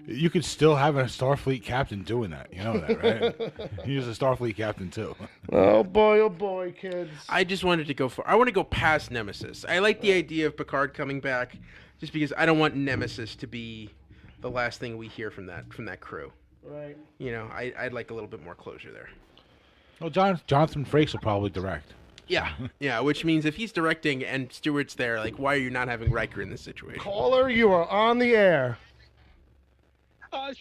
you could still have a Starfleet captain doing that. You know that, right? He's a Starfleet captain, too. Oh boy, kids. I just wanted to go I want to go past Nemesis. I like the idea of Picard coming back, just because I don't want Nemesis to be the last thing we hear from that crew. Right. You know, I'd like a little bit more closure there. Well, Jonathan Frakes will probably direct. Yeah, yeah. Which means if he's directing and Stewart's there, like, why are you not having Riker in this situation? Caller, you are on the air.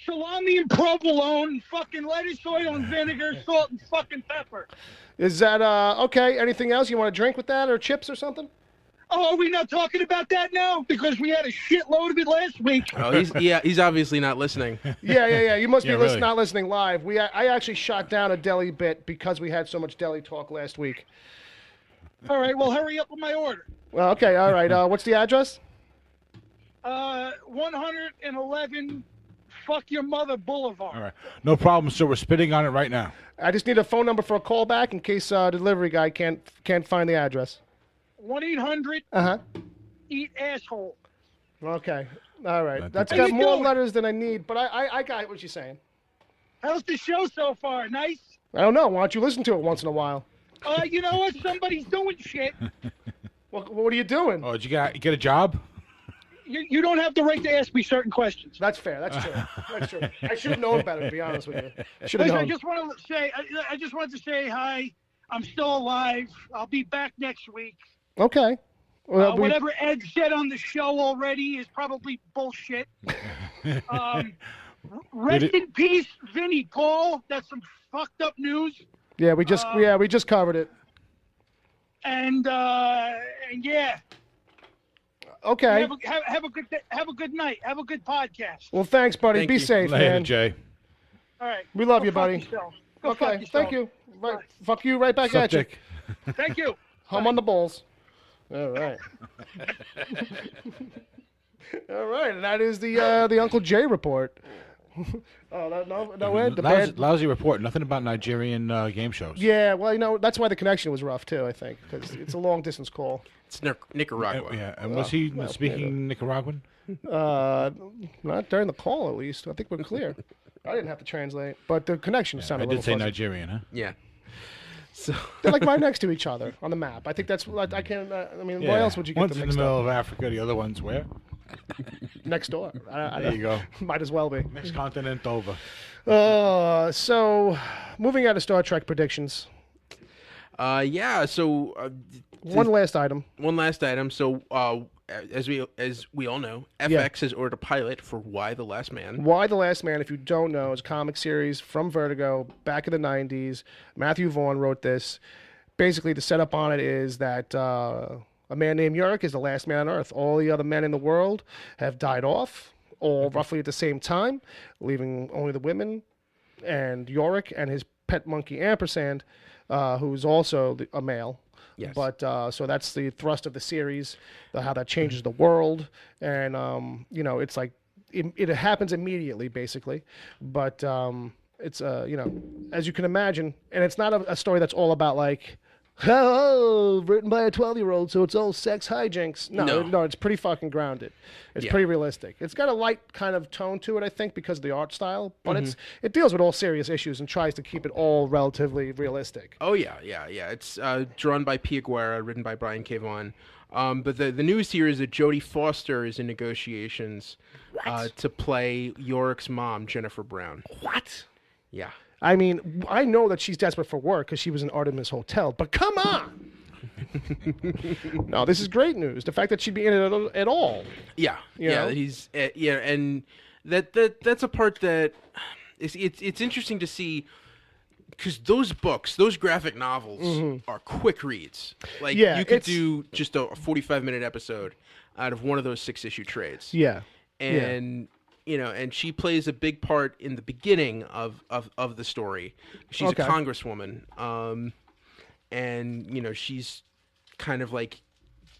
Salami and provolone, fucking lettuce, oil, and vinegar, salt, and fucking pepper. Is that okay? Anything else you want to drink with that, or chips or something? Oh, are we not talking about that now? Because we had a shitload of it last week. Oh, he's obviously not listening. Yeah. You must be really. not listening live. I actually shot down a deli bit because we had so much deli talk last week. All right, well, hurry up with my order. Well, okay, all right. What's the address? 111 Fuck Your Mother Boulevard. All right. No problem, sir. We're spitting on it right now. I just need a phone number for a callback in case the delivery guy can't find the address. 1-800 Uh-huh. Eat Asshole. Okay. All right. That's How got you more doing? letters than I need, but I got what you're saying. How's the show so far? Nice? I don't know. Why don't you listen to it once in a while? You know what? Somebody's doing shit. Well, what are you doing? Oh, did you get a job? You don't have the right to ask me certain questions. That's fair. That's true. That's true. I should have known better, to be honest with you. Should have Listen, I known. just want to say, I just wanted to say hi. I'm still alive. I'll be back next week. Okay. Well, Whatever Ed said on the show already is probably bullshit. Rest in peace, Vinnie Paul. That's some fucked up news. we just covered it. And yeah. Okay. Have a good day. Have a good night. Have a good podcast. Well, thanks, buddy. Thank Be you. safe, Later, man. Jay. All right. We love Go you, fuck buddy. yourself. Go fuck Okay, yourself. thank you. Right. Fuck you right back Sup, at you. Dick? Thank you. Home on the balls. All right. All right, and that is the Uncle Jay report. No, Ed, the bad. Lousy report. Nothing about Nigerian game shows. Yeah, well, that's why the connection was rough too. I think because it's a long distance call. It's Nicaragua. Yeah, and was he speaking Nicaraguan? Not during the call, at least. I think we're clear. I didn't have to translate, but the connection sounded I a did little say fuzzy. Nigerian, huh? Yeah. So They're like right next to each other on the map. I think that's. I can't. Why else would you get One's them in the mixed middle up? of Africa, the other one's where? Next door. There you go. Might as well be. Next continent over. So, moving out of Star Trek predictions. yeah. So One last item. one last item. So as we all know, FX has ordered a pilot for Why the Last Man. Why the Last Man, if you don't know, is a comic series from Vertigo back in the 90s. Matthew Vaughn wrote this. Basically, the setup on it is that a man named Yorick is the last man on Earth. All the other men in the world have died off, all roughly at the same time, leaving only the women and Yorick and his pet monkey Ampersand, who's also a male. Yes. But so that's the thrust of the series, how that changes the world, and it's like it happens immediately, basically. But it's as you can imagine, and it's not a story that's all about like, oh, written by a 12-year-old, so it's all sex hijinks. No, it's pretty fucking grounded. It's pretty realistic. It's got a light kind of tone to it, I think, because of the art style, but it deals with all serious issues and tries to keep it all relatively realistic. Oh yeah. It's drawn by Pia Guerra, written by Brian K. Vaughan. But the news here is that Jodie Foster is in negotiations to play Yorick's mom, Jennifer Brown. What? Yeah. I mean, I know that she's desperate for work because she was in Artemis Hotel, but come on! No, this is great news. The fact that she'd be in it at all. Yeah, You know? he's and that's a part that it's interesting to see because those books, those graphic novels, are quick reads. Like you could do just a 45-minute episode out of one of those 6-issue trades. Yeah, and and she plays a big part in the beginning of the story. She's a congresswoman, and she's kind of like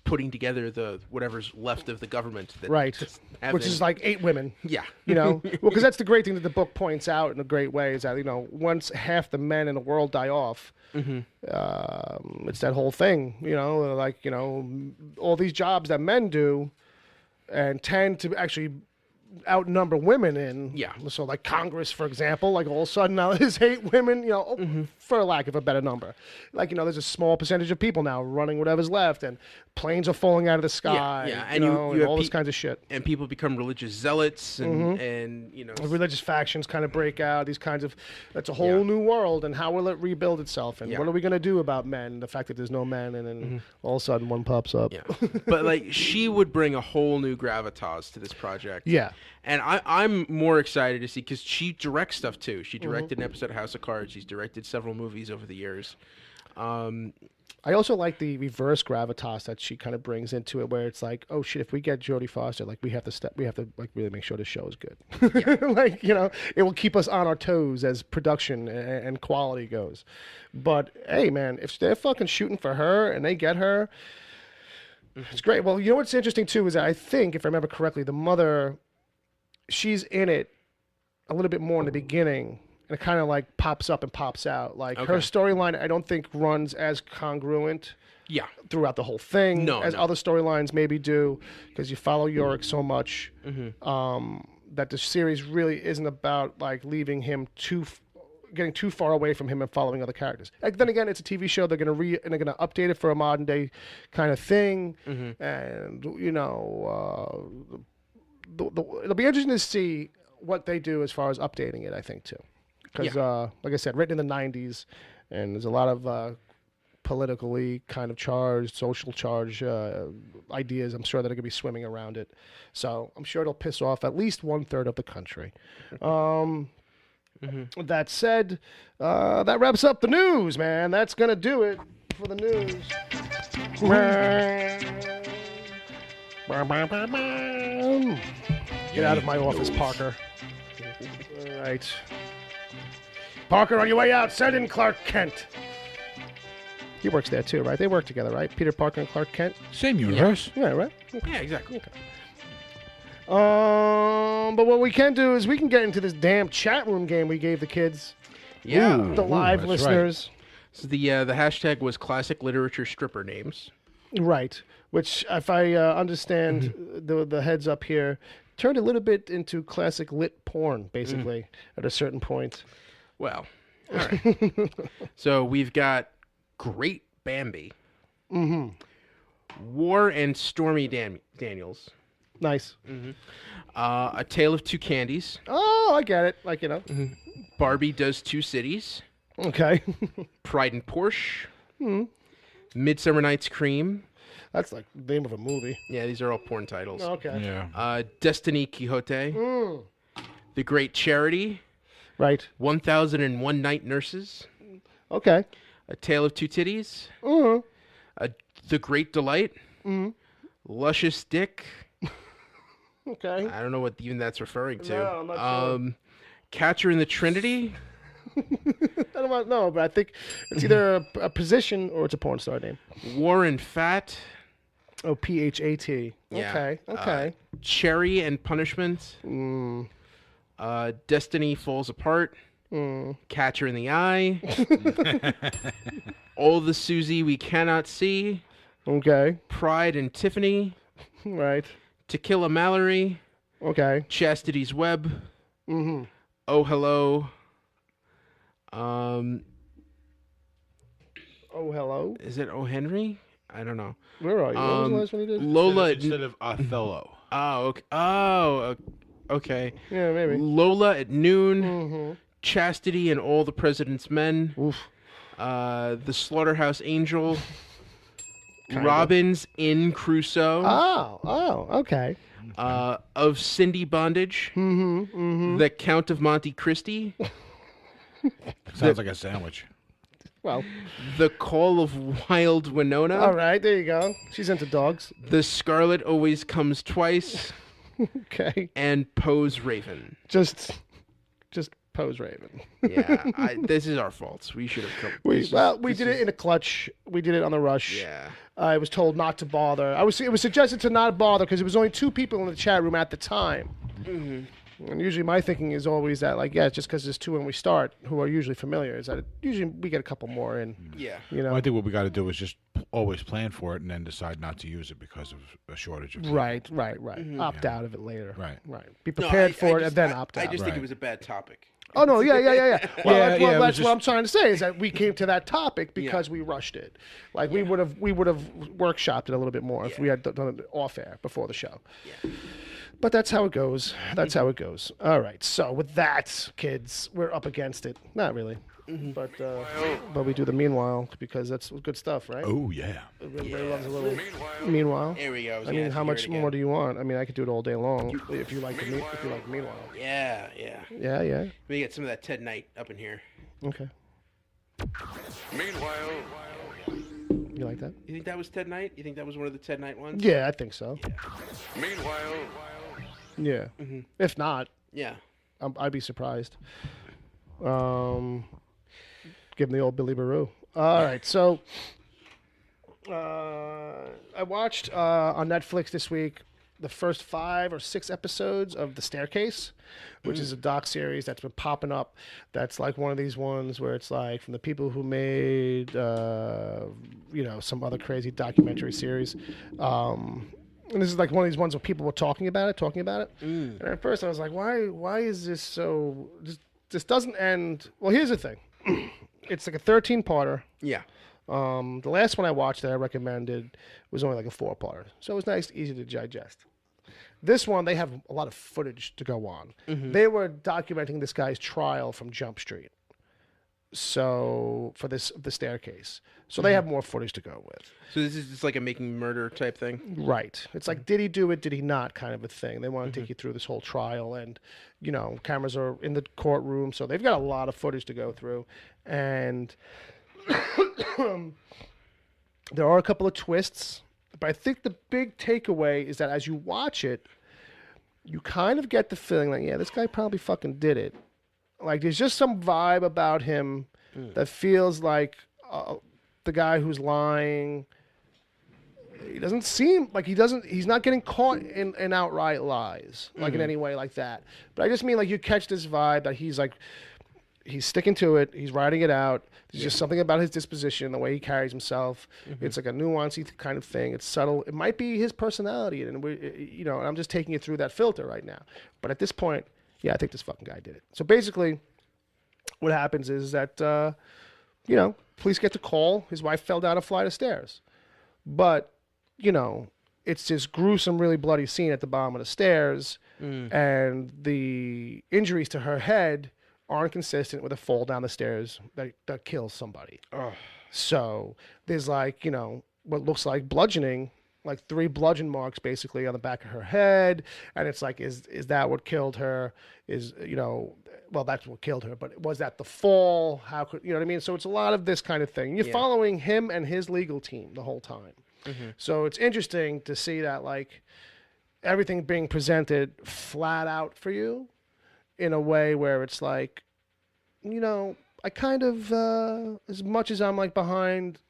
putting together the whatever's left of the government. Which is like 8 women. Yeah. Well, because that's the great thing that the book points out in a great way is that once half the men in the world die off, it's that whole thing. All these jobs that men do, and tend to actually outnumber women in. Yeah. So like Congress, for example, like all of a sudden now there's 8 women, for lack of a better number. Like, there's a small percentage of people now running whatever's left, and planes are falling out of the sky. Yeah. And, you have all this kinds of shit. And people become religious zealots and Religious factions kind of break out. These kinds of, that's a whole new world, and how will it rebuild itself? And what are we going to do about men? The fact that there's no men, and then all of a sudden one pops up. Yeah. But like she would bring a whole new gravitas to this project. Yeah. And I'm more excited to see because she directs stuff too. She directed an episode of House of Cards. She's directed several movies over the years. I also like the reverse gravitas that she kind of brings into it, where it's like, oh shit, if we get Jodie Foster, like we have to like really make sure the show is good. Like, it will keep us on our toes as production and quality goes. But hey, man, if they're fucking shooting for her and they get her, it's great. Well, what's interesting too is that I think, if I remember correctly, the mother, she's in it a little bit more in the beginning, and it kind of like pops up and pops out. Like her storyline, I don't think runs as congruent throughout the whole thing as other storylines maybe do, because you follow Yorick so much that the series really isn't about like leaving him getting too far away from him and following other characters. Like, then again, it's a TV show. They're gonna update it for a modern day kind of thing, and it'll be interesting to see what they do as far as updating it, I think, too. Because, like I said, written in the 90s, and there's a lot of politically kind of charged, social charge ideas, I'm sure, that are going to be swimming around it. So I'm sure it'll piss off at least 1/3 of the country. That said, that wraps up the news, man. That's going to do it for the news. Bam, bam, bam, bam. Get out of my office, Parker. All right. Parker, on your way out, send in Clark Kent. He works there too, right? They work together, right? Peter Parker and Clark Kent? Same universe. Yeah, right? Yeah, exactly. Okay. But what we can do is we can get into this damn chat room game we gave the kids, Yeah. Ooh. the live that's listeners. So the hashtag was classic literature stripper names. Right. Which, if I understand the heads up here, turned a little bit into classic lit porn, basically, at a certain point. Well, all right. So we've got Great Bambi, War and Stormy Daniels, Nice. A Tale of Two Candies, Oh, I get it. Like, you know. Barbie Does Two Cities, Okay. Pride and Porsche, Midsummer Night's Cream. That's like the name of a movie. Yeah, these are all porn titles. Okay. Yeah. Destiny Quixote, The Great Charity, Right. 1001 Night Nurses, Okay. A Tale of Two Titties, The Great Delight, Luscious Dick. Okay. I don't know what even that's referring to. No, I'm not sure. Catcher in the Trinity. I don't know, but I think it's either a position or it's a porn star name. War and Fat. Oh, Phat. Yeah. Okay. Okay. Cherry and Punishment. Destiny Falls Apart. Catcher in the Eye. All the Susie We Cannot See. Okay. Pride and Tiffany. Right. To Kill a Mallory. Okay. Chastity's Web. Oh Hello. Oh, hello. Is it Oh Henry? I don't know. Where are you? What was the last one you did? Lola. Instead of Othello. Oh, okay. Oh, okay. Yeah, maybe. Lola at Noon. Chastity and All the President's Men. Oof. The Slaughterhouse Angel. Robins in Crusoe. Oh, okay. Of Cindy Bondage. The Count of Monte Cristi. Sounds like a sandwich. Well, The Call of Wild Winona. all right, there you go. She's into dogs. The Scarlet Always Comes Twice. Okay. And Poe's Raven. Just pose Raven. Yeah, this is our fault. We should have come. We did it in a clutch. We did it on the rush. Yeah. I was told not to bother. It was suggested to not bother because there was only 2 people in the chat room at the time. And usually my thinking is always that, like, yeah, it's just because there's 2 when we start who are usually familiar. Is that usually we get a couple more in. Yeah. You know. Well, I think what we got to do is just always plan for it and then decide not to use it because of a shortage of people. Right. Opt out of it later. Right. Be prepared for it and then opt out. I just think Right. it was a bad topic. Oh no, yeah. Well, Yeah, that's what I'm trying to say is that we came to that topic because we rushed it. Like we would have workshopped it a little bit more if we had done it off air before the show. Yeah. But that's how it goes. How it goes. All right. So with that, kids, we're up against it. Not really. But we do the meanwhile because that's good stuff, right? Oh, yeah. Everybody loves a little meanwhile. There we go. I mean, how much more do you want? I mean, I could do it all day long if you like meanwhile. Yeah. Yeah. We get some of that Ted Knight up in here. Okay. Meanwhile, You like that? You think that was Ted Knight? You think that was one of the Ted Knight ones? Yeah, I think so. meanwhile, Yeah. If not, Yeah. I'd be surprised. Give him the old Billy Baroo. All right, so I watched on Netflix this week the first 5 or 6 episodes of The Staircase, which is a doc series that's been popping up. That's like one of these ones where it's like from the people who made some other crazy documentary series. And this is like one of these ones where people were talking about it. And at first I was like, why is this so... This doesn't end... Well, here's the thing. It's like a 13-parter. Yeah. The last one I watched that I recommended was only like a 4-parter. So it was nice, easy to digest. This one, they have a lot of footage to go on. They were documenting this guy's trial from Jump Street. So for the Staircase. So they have more footage to go with. So this is just like a making murder type thing? Right. It's like, did he do it? Did he not? Kind of a thing. They want to take you through this whole trial, and cameras are in the courtroom, so they've got a lot of footage to go through, and there are a couple of twists, But I think the big takeaway is that as you watch it, you kind of get the feeling like, yeah, this guy probably fucking did it. Like, there's just some vibe about him that feels like the guy who's lying. He doesn't seem like he's not getting caught in outright lies, like in any way like that. But I just mean, like, you catch this vibe that he's sticking to it. He's writing it out. There's just something about his disposition, the way he carries himself. It's like a nuancey kind of thing. It's subtle. It might be his personality, and and I'm just taking it through that filter right now. But at this point, yeah, I think this fucking guy did it. So basically, what happens is that, police get the call. His wife fell down a flight of stairs. But, it's this gruesome, really bloody scene at the bottom of the stairs. And the injuries to her head aren't consistent with a fall down the stairs that kills somebody. So there's like, what looks like bludgeoning, like 3 bludgeon marks basically on the back of her head. And it's like, is that what killed her? Well, that's what killed her, but was that the fall? How could, you know what I mean? So it's a lot of this kind of thing. You're following him and his legal team the whole time. So it's interesting to see that, like, everything being presented flat out for you in a way where it's like, I kind of, as much as I'm like behind,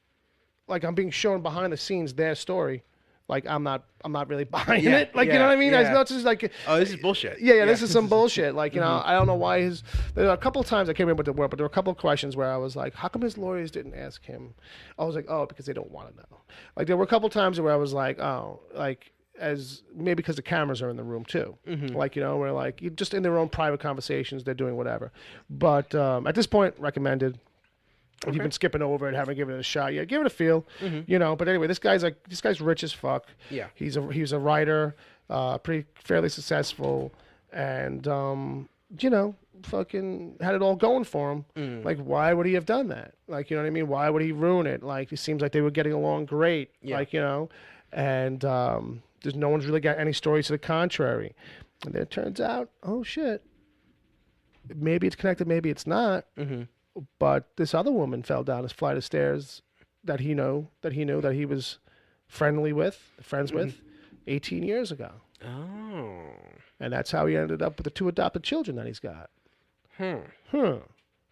like I'm being shown behind the scenes their story, like I'm not really buying it. Like, you know what I mean? As much as like, oh, this is bullshit. Yeah, this is some bullshit. Like, I don't know why there are a couple of times I can't remember what they were, but there were a couple of questions where I was like, how come his lawyers didn't ask him? I was like, oh, because they don't want to know. Like, there were a couple of times where I was like, oh, like, as maybe because the cameras are in the room too, like, where like you just in their own private conversations, they're doing whatever. But at this point, recommended. If you've been skipping over it, haven't given it a shot yet, give it a feel. But anyway, this guy's rich as fuck. Yeah, he's a writer, fairly successful, and fucking had it all going for him. Like, why would he have done that? Like, you know what I mean? Why would he ruin it? Like, it seems like they were getting along great. Yeah. Like, and there's no one's really got any stories to the contrary. And then it turns out, oh shit, maybe it's connected, maybe it's not. But this other woman fell down a flight of stairs that he knew that he was friends with 18 years ago. Oh. And that's how he ended up with the 2 adopted children that he's got.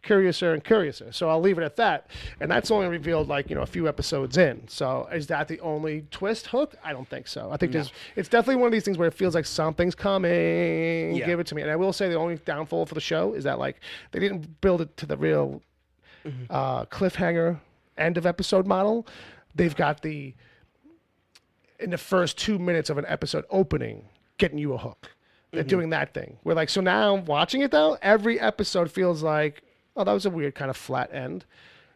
Curiouser and curiouser. So I'll leave it at that. And that's only revealed like, a few episodes in. So is that the only twist hook? I don't think so. I think it's definitely one of these things where it feels like something's coming. Yeah. Give it to me. And I will say the only downfall for the show is that, like, they didn't build it to the real cliffhanger end of episode model. They've got in the first 2 minutes of an episode opening, getting you a hook. They're doing that thing. We're like, so now watching it though, every episode feels like, oh, that was a weird kind of flat end.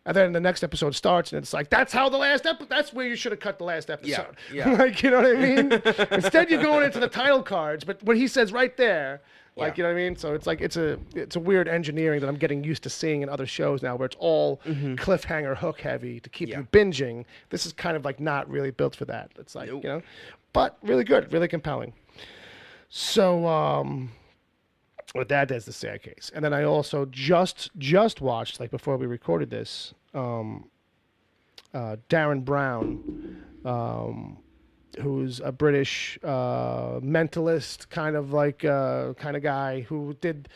And then the next episode starts, and it's like, that's how that's where you should have cut the last episode. Yeah. Like, you know what I mean? Instead, you're going into the title cards, but what he says right there, like, you know what I mean? So it's like, it's a weird engineering that I'm getting used to seeing in other shows now, where it's all cliffhanger hook heavy to keep you binging. This is kind of like not really built for that. It's like, but really good, really compelling. So, with that, there's the staircase. And then I also just watched, like before we recorded this, Darren Brown, who's a British mentalist kind of guy who did.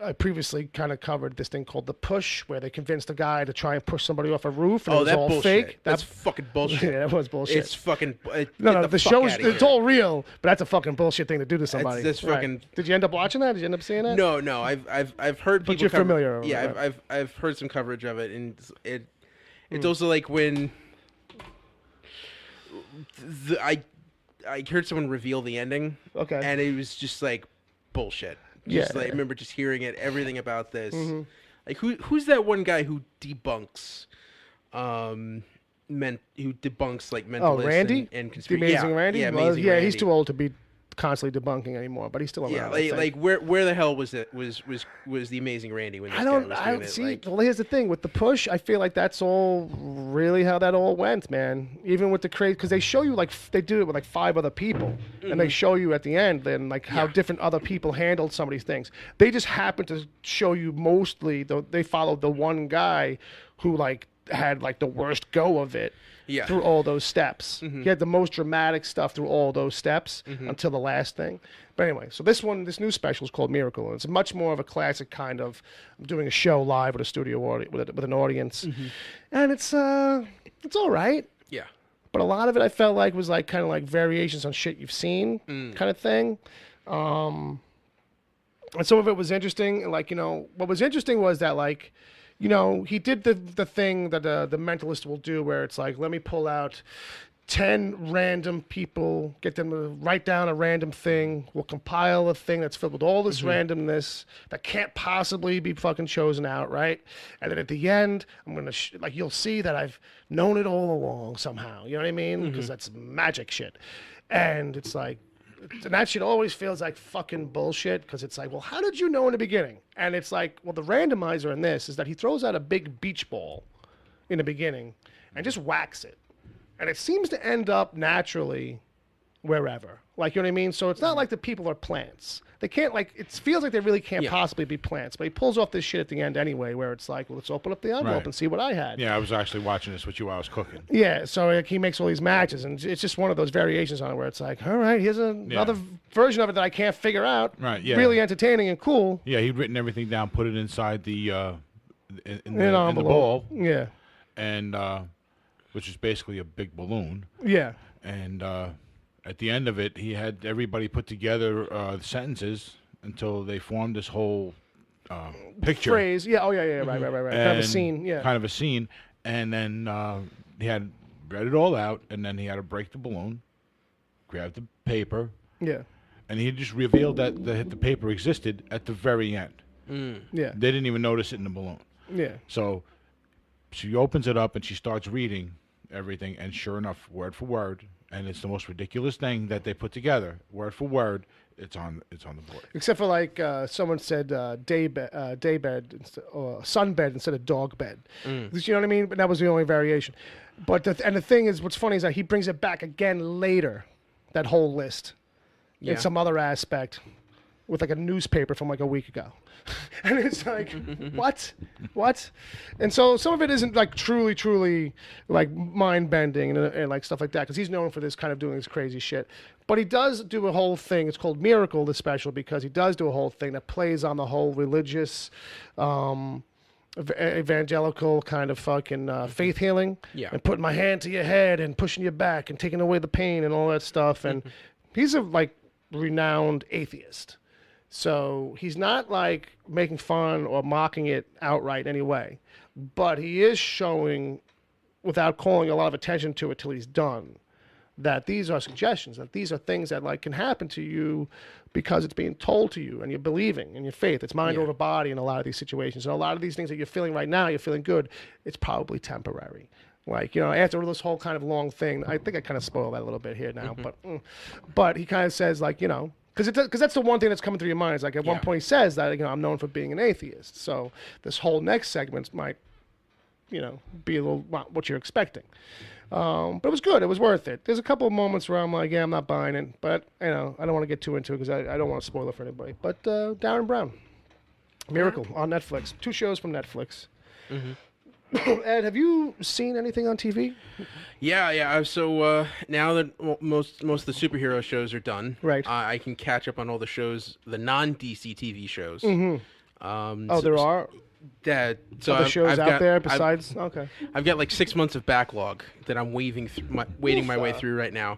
I previously kind of covered this thing called The Push, where they convinced a guy to try and push somebody off a roof, and it was all bullshit. fake. That's fucking bullshit. Yeah, that was bullshit. It's fucking... No, the show's... It's all real, but that's a fucking bullshit thing to do to somebody. That's fucking... Right. Did you end up watching that? Did you end up seeing that? No, I've heard people... But you're familiar. Yeah, right? I've heard some coverage of it, and it's also like when... I heard someone reveal the ending. Okay. And it was just like bullshit. Just I remember just hearing it, everything about this. Like, who's that one guy who debunks, like mentalists Randy? and conspiracy? The Amazing Randy? Yeah, Amazing Randy. He's too old to be constantly debunking anymore, but he's still around. Yeah, like where the hell was the Amazing Randy when this guy was doing it? See. Like, well, here's the thing with The Push. I feel like that's all really how that all went, man. Even with the crazy, because they show you like they do it with like 5 other people, and they show you at the end then like how different other people handled some of these things. They just happen to show you mostly they followed the one guy who like had like the worst go of it Yeah. through all those steps. He had the most dramatic stuff through all those steps until the last thing. But anyway, so this new special is called Miracle, and it's much more of a classic kind of doing a show live with a studio with an audience, and it's all right. Yeah. But a lot of it I felt like was like kind of like variations on shit you've seen kind of thing. And some of it was interesting. Like, what was interesting was that, like, he did the thing that the mentalist will do where it's like, let me pull out 10 random people, get them to write down a random thing. We'll compile a thing that's filled with all this randomness that can't possibly be fucking chosen out, right? And then at the end, I'm going to, like, you'll see that I've known it all along somehow. You know what I mean? Because that's magic shit. And it's like, and that shit always feels like fucking bullshit because it's like, well, how did you know in the beginning? And it's like, well, the randomizer in this is that he throws out a big beach ball in the beginning and just whacks it. And it seems to end up naturally wherever. Like, you know what I mean? So it's not like the people are plants. They can't, like, it feels like they really can't possibly be plants. But he pulls off this shit at the end anyway where it's like, well, let's open up the envelope and see what I had. Yeah, I was actually watching this with you while I was cooking. Yeah, so like, he makes all these matches, and it's just one of those variations on it where it's like, all right, here's another version of it that I can't figure out. Right, yeah. Really entertaining and cool. Yeah, he'd written everything down, put it inside the in the envelope. bowl. Yeah. And which is basically a big balloon. Yeah. And at the end of it, he had everybody put together the sentences until they formed this whole picture. Phrase. Yeah. Oh, yeah. Right. Kind of a scene. Yeah. Kind of a scene. And then he had read it all out, and then he had to break the balloon, grab the paper. Yeah. And he just revealed that the paper existed at the very end. Yeah. They didn't even notice it in the balloon. Yeah. So she opens it up and she starts reading everything, and sure enough, word for word, and it's the most ridiculous thing that they put together, word for word. It's on the board. Except for like someone said day bed or sun bed instead of dog bed. You know what I mean? But that was the only variation. But the thing is, what's funny is that he brings it back again later, that whole list, in some other aspect, with like a newspaper from like a week ago. And it's like, what? And so some of it isn't like truly like mind bending and like stuff like that, because he's known for this kind of doing this crazy shit. But he does do a whole thing. It's called Miracle, the special, because he does do a whole thing that plays on the whole religious, evangelical kind of fucking faith healing. Yeah. And putting my hand to your head and pushing you back and taking away the pain and all that stuff. And he's a like renowned atheist. So he's not like making fun or mocking it outright anyway, but he is showing, without calling a lot of attention to it till he's done, that these are suggestions, that these are things that like can happen to you because it's being told to you and you're believing in your faith. It's mind over body in a lot of these situations. And a lot of these things that you're feeling right now, you're feeling good, it's probably temporary. Like, after this whole kind of long thing, I think I kind of spoiled that a little bit here now, but he kind of says like, because that's the one thing that's coming through your mind. Is like at one point he says that I'm known for being an atheist. So this whole next segment might, be a little what you're expecting. But it was good. It was worth it. There's a couple of moments where I'm like, yeah, I'm not buying it. But I don't want to get too into it because I don't want to spoil it for anybody. But Darren Brown, Miracle on Netflix. 2 shows from Netflix. Ed, have you seen anything on TV? Yeah. So now that most of the superhero shows are done, right? I can catch up on all the shows, the non-DCTV shows. There are other shows out there besides. Okay. I've got like 6 months of backlog that I'm wading my way through right now.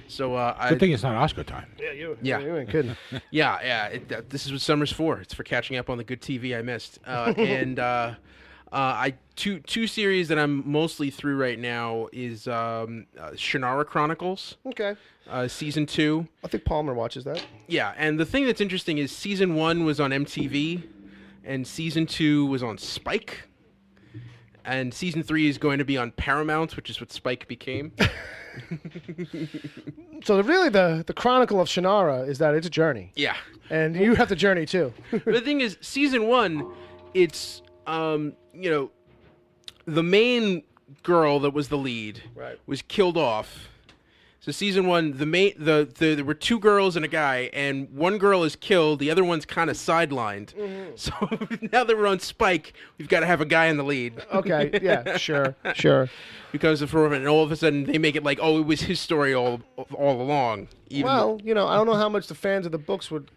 So good thing it's not Oscar time. You ain't kidding. This is what summer's for. It's for catching up on the good TV I missed. And two series that I'm mostly through right now is Shannara Chronicles. Okay. Season 2. I think Palmer watches that. Yeah, and the thing that's interesting is season 1 was on MTV, and season 2 was on Spike, and season 3 is going to be on Paramount, which is what Spike became. So really, the Chronicle of Shannara is that it's a journey. Yeah. And you have the journey too. The thing is, season 1, it's the main girl that was the lead was killed off. So season 1, there were 2 girls and a guy, and one girl is killed, the other one's kind of sidelined. So now that we're on Spike, we've got to have a guy in the lead. Okay, yeah, sure. Because and all of a sudden they make it like, oh, it was his story all along. Well, I don't know how much the fans of the books would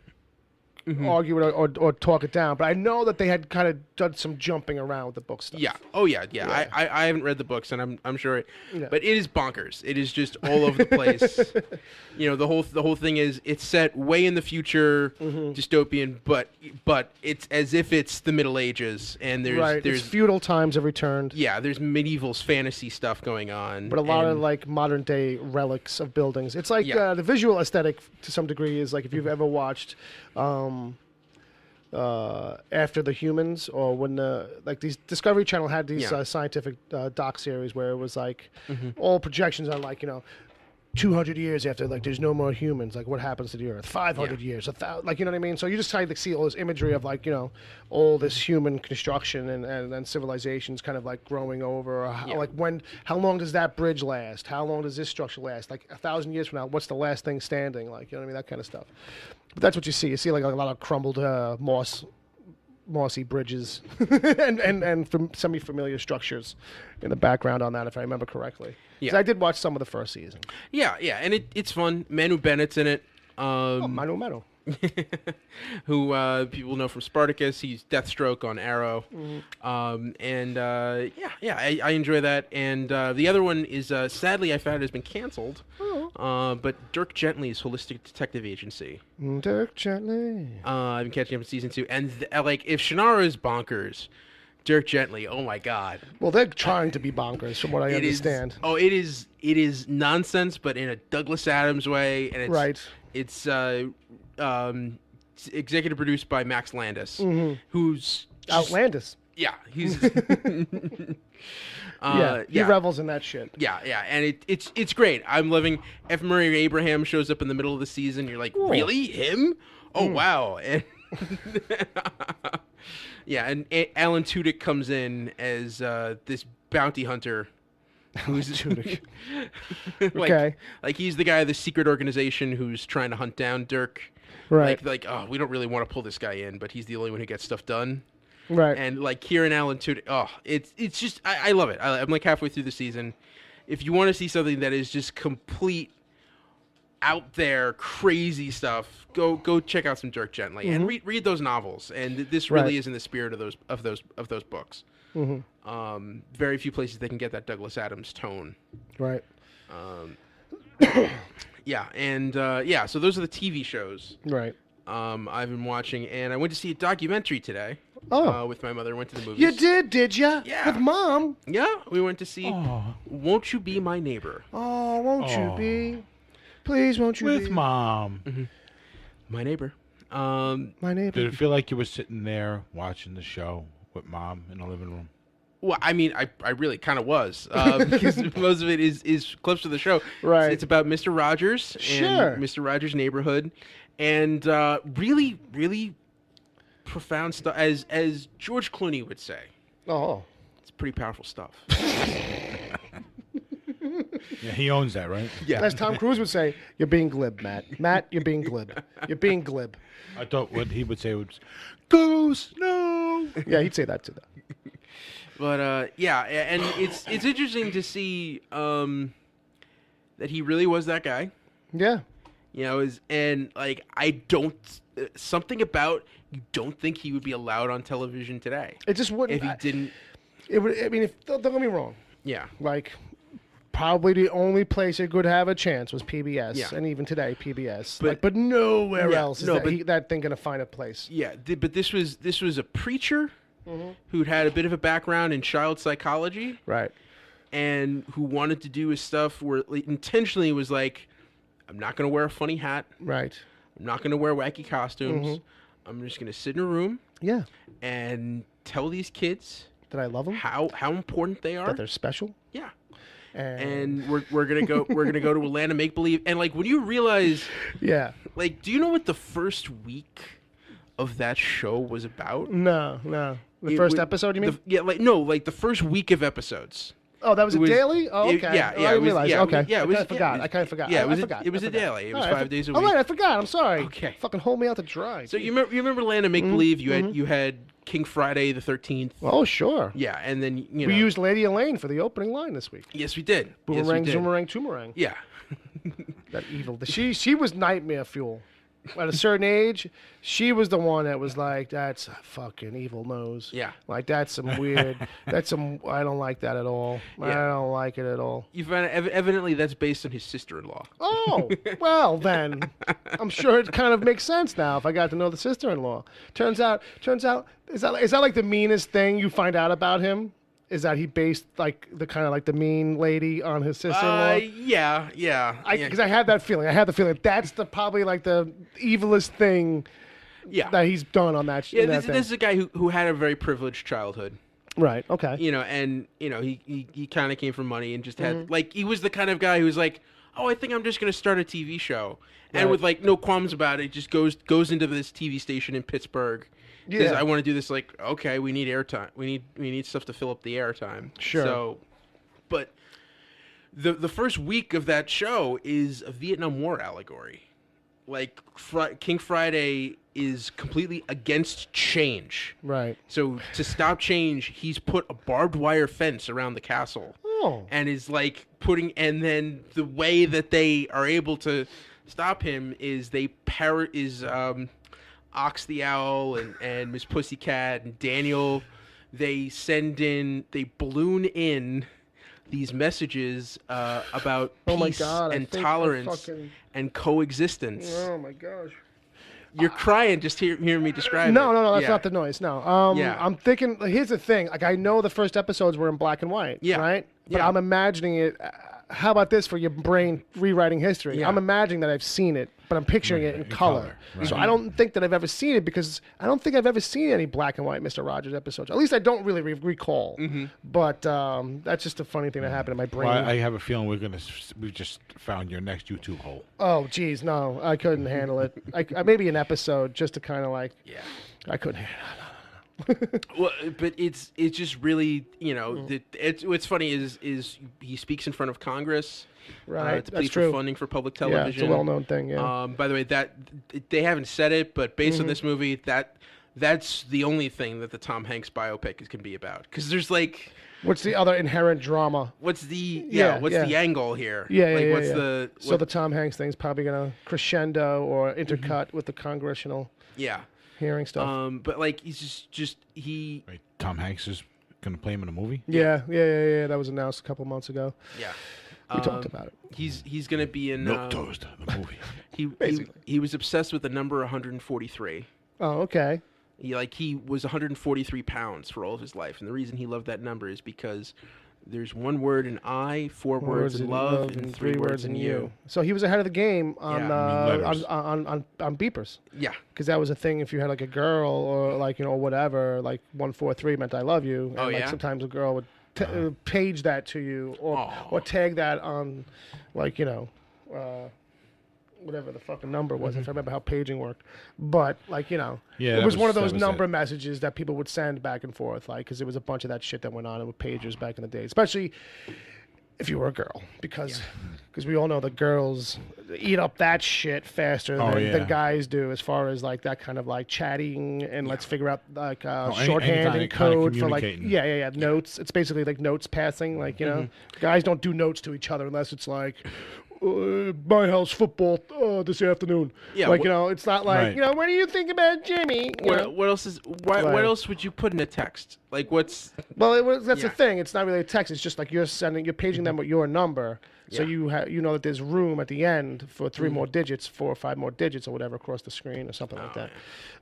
argue it or talk it down, but I know that they had kind of done some jumping around with the book stuff. Yeah. Oh yeah. I haven't read the books, and I'm sure but it is bonkers. It is just all over the place. The whole thing is it's set way in the future, dystopian, but it's as if it's the Middle Ages, and there's it's feudal times have returned. Yeah, there's medieval fantasy stuff going on, but a lot of like modern day relics of buildings. It's like the visual aesthetic to some degree is like if you've ever watched After the Humans, or when these Discovery Channel had these scientific doc series where it was like all projections on 200 years after there's no more humans, what happens to the Earth, 500 years, 1,000, you know what I mean? So you just try to see all this imagery of all this human construction and civilizations kind of growing over, or how long does that bridge last? How long does this structure last? 1,000 years from now, what's the last thing standing? You know what I mean? That kind of stuff. But that's what you see. You see a lot of crumbled mossy bridges and semi-familiar structures in the background on that, if I remember correctly. Yeah, I did watch some of the first season. Yeah, and it's fun. Manu Bennett's in it. Manu. Who people know from Spartacus. He's Deathstroke on Arrow. I enjoy that. And the other one is, sadly, I found has been canceled. But Dirk Gently's Holistic Detective Agency. Dirk Gently. I've been catching up in season 2. And if Shannara is bonkers, Dirk Gently, oh my God. Well, they're trying to be bonkers, from what I understand. It is nonsense, but in a Douglas Adams way. And it's executive produced by Max Landis, who's outlandish. Yeah, he's he revels in that shit. Yeah, and it's great. I'm loving. F. Murray Abraham shows up in the middle of the season. You're like, really, him? Oh wow! And and Alan Tudyk comes in as this bounty hunter. Who's Tudyk? He's the guy of the secret organization who's trying to hunt down Dirk. Right. We don't really want to pull this guy in, but he's the only one who gets stuff done. Right. And Kieran Allen Tudyk, it's just I love it. I'm halfway through the season. If you want to see something that is just complete out there crazy stuff, go check out some Dirk Gently and read those novels. And this really is in the spirit of those books. Very few places they can get that Douglas Adams tone. Right. So those are the TV shows. Right. I've been watching, and I went to see a documentary today. With my mother. Went to the movies. You did ya? Yeah. With Mom? Yeah, we went to see Won't You Be My Neighbor? Oh, won't you be? Please, won't you be? With Mom. My neighbor. My neighbor. Did it feel like you were sitting there watching the show with Mom in the living room? Well, I mean, I really kind of was, because most of it is clips of the show. Right. It's about Mr. Rogers and Mr. Rogers' neighborhood, and really, really profound stuff, as George Clooney would say. Oh. It's pretty powerful stuff. Yeah, he owns that, right? Yeah. As Tom Cruise would say, you're being glib, Matt. Matt, you're being glib. You're being glib. I thought what he would say was, Goose, no! Yeah, he'd say that too, though. But and it's interesting to see that he really was that guy. Yeah. I don't something about you don't think he would be allowed on television today. It just wouldn't. If he didn't. It would. I mean, don't get me wrong. Yeah. Probably the only place it could have a chance was PBS, Yeah. and even today PBS. But nowhere else is that thing gonna find a place. Yeah, but this was a preacher who'd had a bit of a background in child psychology, right? And who wanted to do his stuff where intentionally was like, I'm not gonna wear a funny hat, right? I'm not gonna wear wacky costumes. I'm just gonna sit in a room, and tell these kids that I love them, how important they are, that they're special, yeah. And we're gonna go to a land of make believe, and when you realize, do you know what the first week of that show was about? No. The first episode, you mean? The first week of episodes. Oh, that was It a was- daily? Oh, it- okay. yeah, Oh, yeah, I it didn't was- realize. yeah, Okay. yeah, it was- I forgot. yeah, I kind of forgot. yeah, it I was a- forgot. it was I a forgot. daily. It was All right, 5 days a All right, week. I forgot. I'm sorry. Okay. Fucking hold me out to dry. So you remember Land of Make Believe? You had King Friday the 13th. Oh, sure. Yeah, and then you know We used Lady Elaine for the opening line this week. yes, we did. Yes, we Boomerang, did. zoomerang, toomerang. Yeah, That evil. She was nightmare fuel. At a certain age, she was the one that was like, "That's a fucking evil nose." Yeah. Like that's some weird. That's some. I don't like that at all. I Yeah. don't like it at all. you find evidently that's based on his sister-in-law. Oh, well then, I'm sure it kind of makes sense now if I got to know the sister-in-law. Turns out, is that like the meanest thing you find out about him? Is that he based like the kind of like the mean lady on his sister-in-law? Yeah. Because I had that feeling. I had the feeling that's probably like the evilest thing Yeah. that he's done on that. Yeah, in that this thing. is a guy who had a very privileged childhood. Right. Okay. You know, and you know, he kind of came from money and just had Mm-hmm. like he was the kind of guy who was like, "Oh, I think I'm just going to start a TV show." And Right. with like no qualms about it, just goes into this TV station in Pittsburgh. Because Yeah. I want to do this, like, okay, we need airtime. We need stuff to fill up the airtime. Sure. So, but the first week of that show is a Vietnam War allegory. Like King Friday is completely against change. Right. So to stop change, he's put a barbed wire fence around the castle. Oh. And is like and then the way that they are able to stop him is they Ox the Owl and Miss Pussycat and Daniel, they balloon in these messages about Oh my peace God, I and think I tolerance fucking- and coexistence. Oh my gosh. You're crying just hearing me describe it. No, that's Yeah. not the noise. No. Yeah. I'm thinking. Here's the thing. Like I know the first episodes were in black and white. Yeah. Right. But Yeah. I'm imagining it. How about this for your brain rewriting history? Yeah. I'm imagining that I've seen it, but I'm picturing it in color. right. So I don't think that I've ever seen it because I don't think I've ever seen any black and white Mr. Rogers episodes. At least I don't really recall. But that's just a funny thing that happened in my brain. Well, I have a feeling we just found your next YouTube hole. Oh, geez, no, I couldn't handle it. Maybe an episode just to kind of like. Yeah. I couldn't handle it. Well, but it's just really, you know, what's funny is he speaks in front of Congress, Right, to that's plead true. for funding for public Yeah, television. it's a well-known thing. Yeah. By the way, that they haven't said it, but based on this movie, that's the only thing that the Tom Hanks biopic can be about. Because there's like, What's the other inherent drama? what's the Yeah, what's yeah. the angle here? Yeah, like, yeah, what's yeah. the So the Tom Hanks thing's probably gonna crescendo or intercut with the congressional yeah. hearing stuff. But like he's just he Wait, Tom Hanks is going to play him in a movie? yeah. That was announced a couple months ago. yeah. We talked about it. He's gonna be in Milk Toast, the movie. he was obsessed with the number 143. Oh, okay. He was 143 pounds for all of his life, and the reason he loved that number is because there's one word in I, four words in love, and three words in you. So he was ahead of the game on Yeah. Letters. on beepers. Yeah, Because that was a thing if you had like a girl or like, whatever, like 143 meant I love you. And Oh, like yeah? sometimes a girl would page that to you or tag that on like, whatever the fucking number was, if I remember how paging worked. But like, Yeah, it that was one of that those was number it. messages that people would send back and forth, like, because there was a bunch of that shit that went on with pagers back in the day, especially if you were a girl, because we all know the girls eat up that shit faster than guys do, as far as like that kind of like chatting and let's figure out like shorthand any and kind of code for like communicating. notes. It's basically like notes passing, like guys don't do notes to each other unless it's like my house football this afternoon. Yeah, like it's not like Right. what do you think about Jimmy? what else is what Right. else would you put in a text? Like what's Well, that's Yeah. the thing. It's not really a text. It's just like you're paging them with your number, so Yeah. you know that there's room at the end for 3 more digits, 4 or 5 more digits, or whatever across the screen or something like that.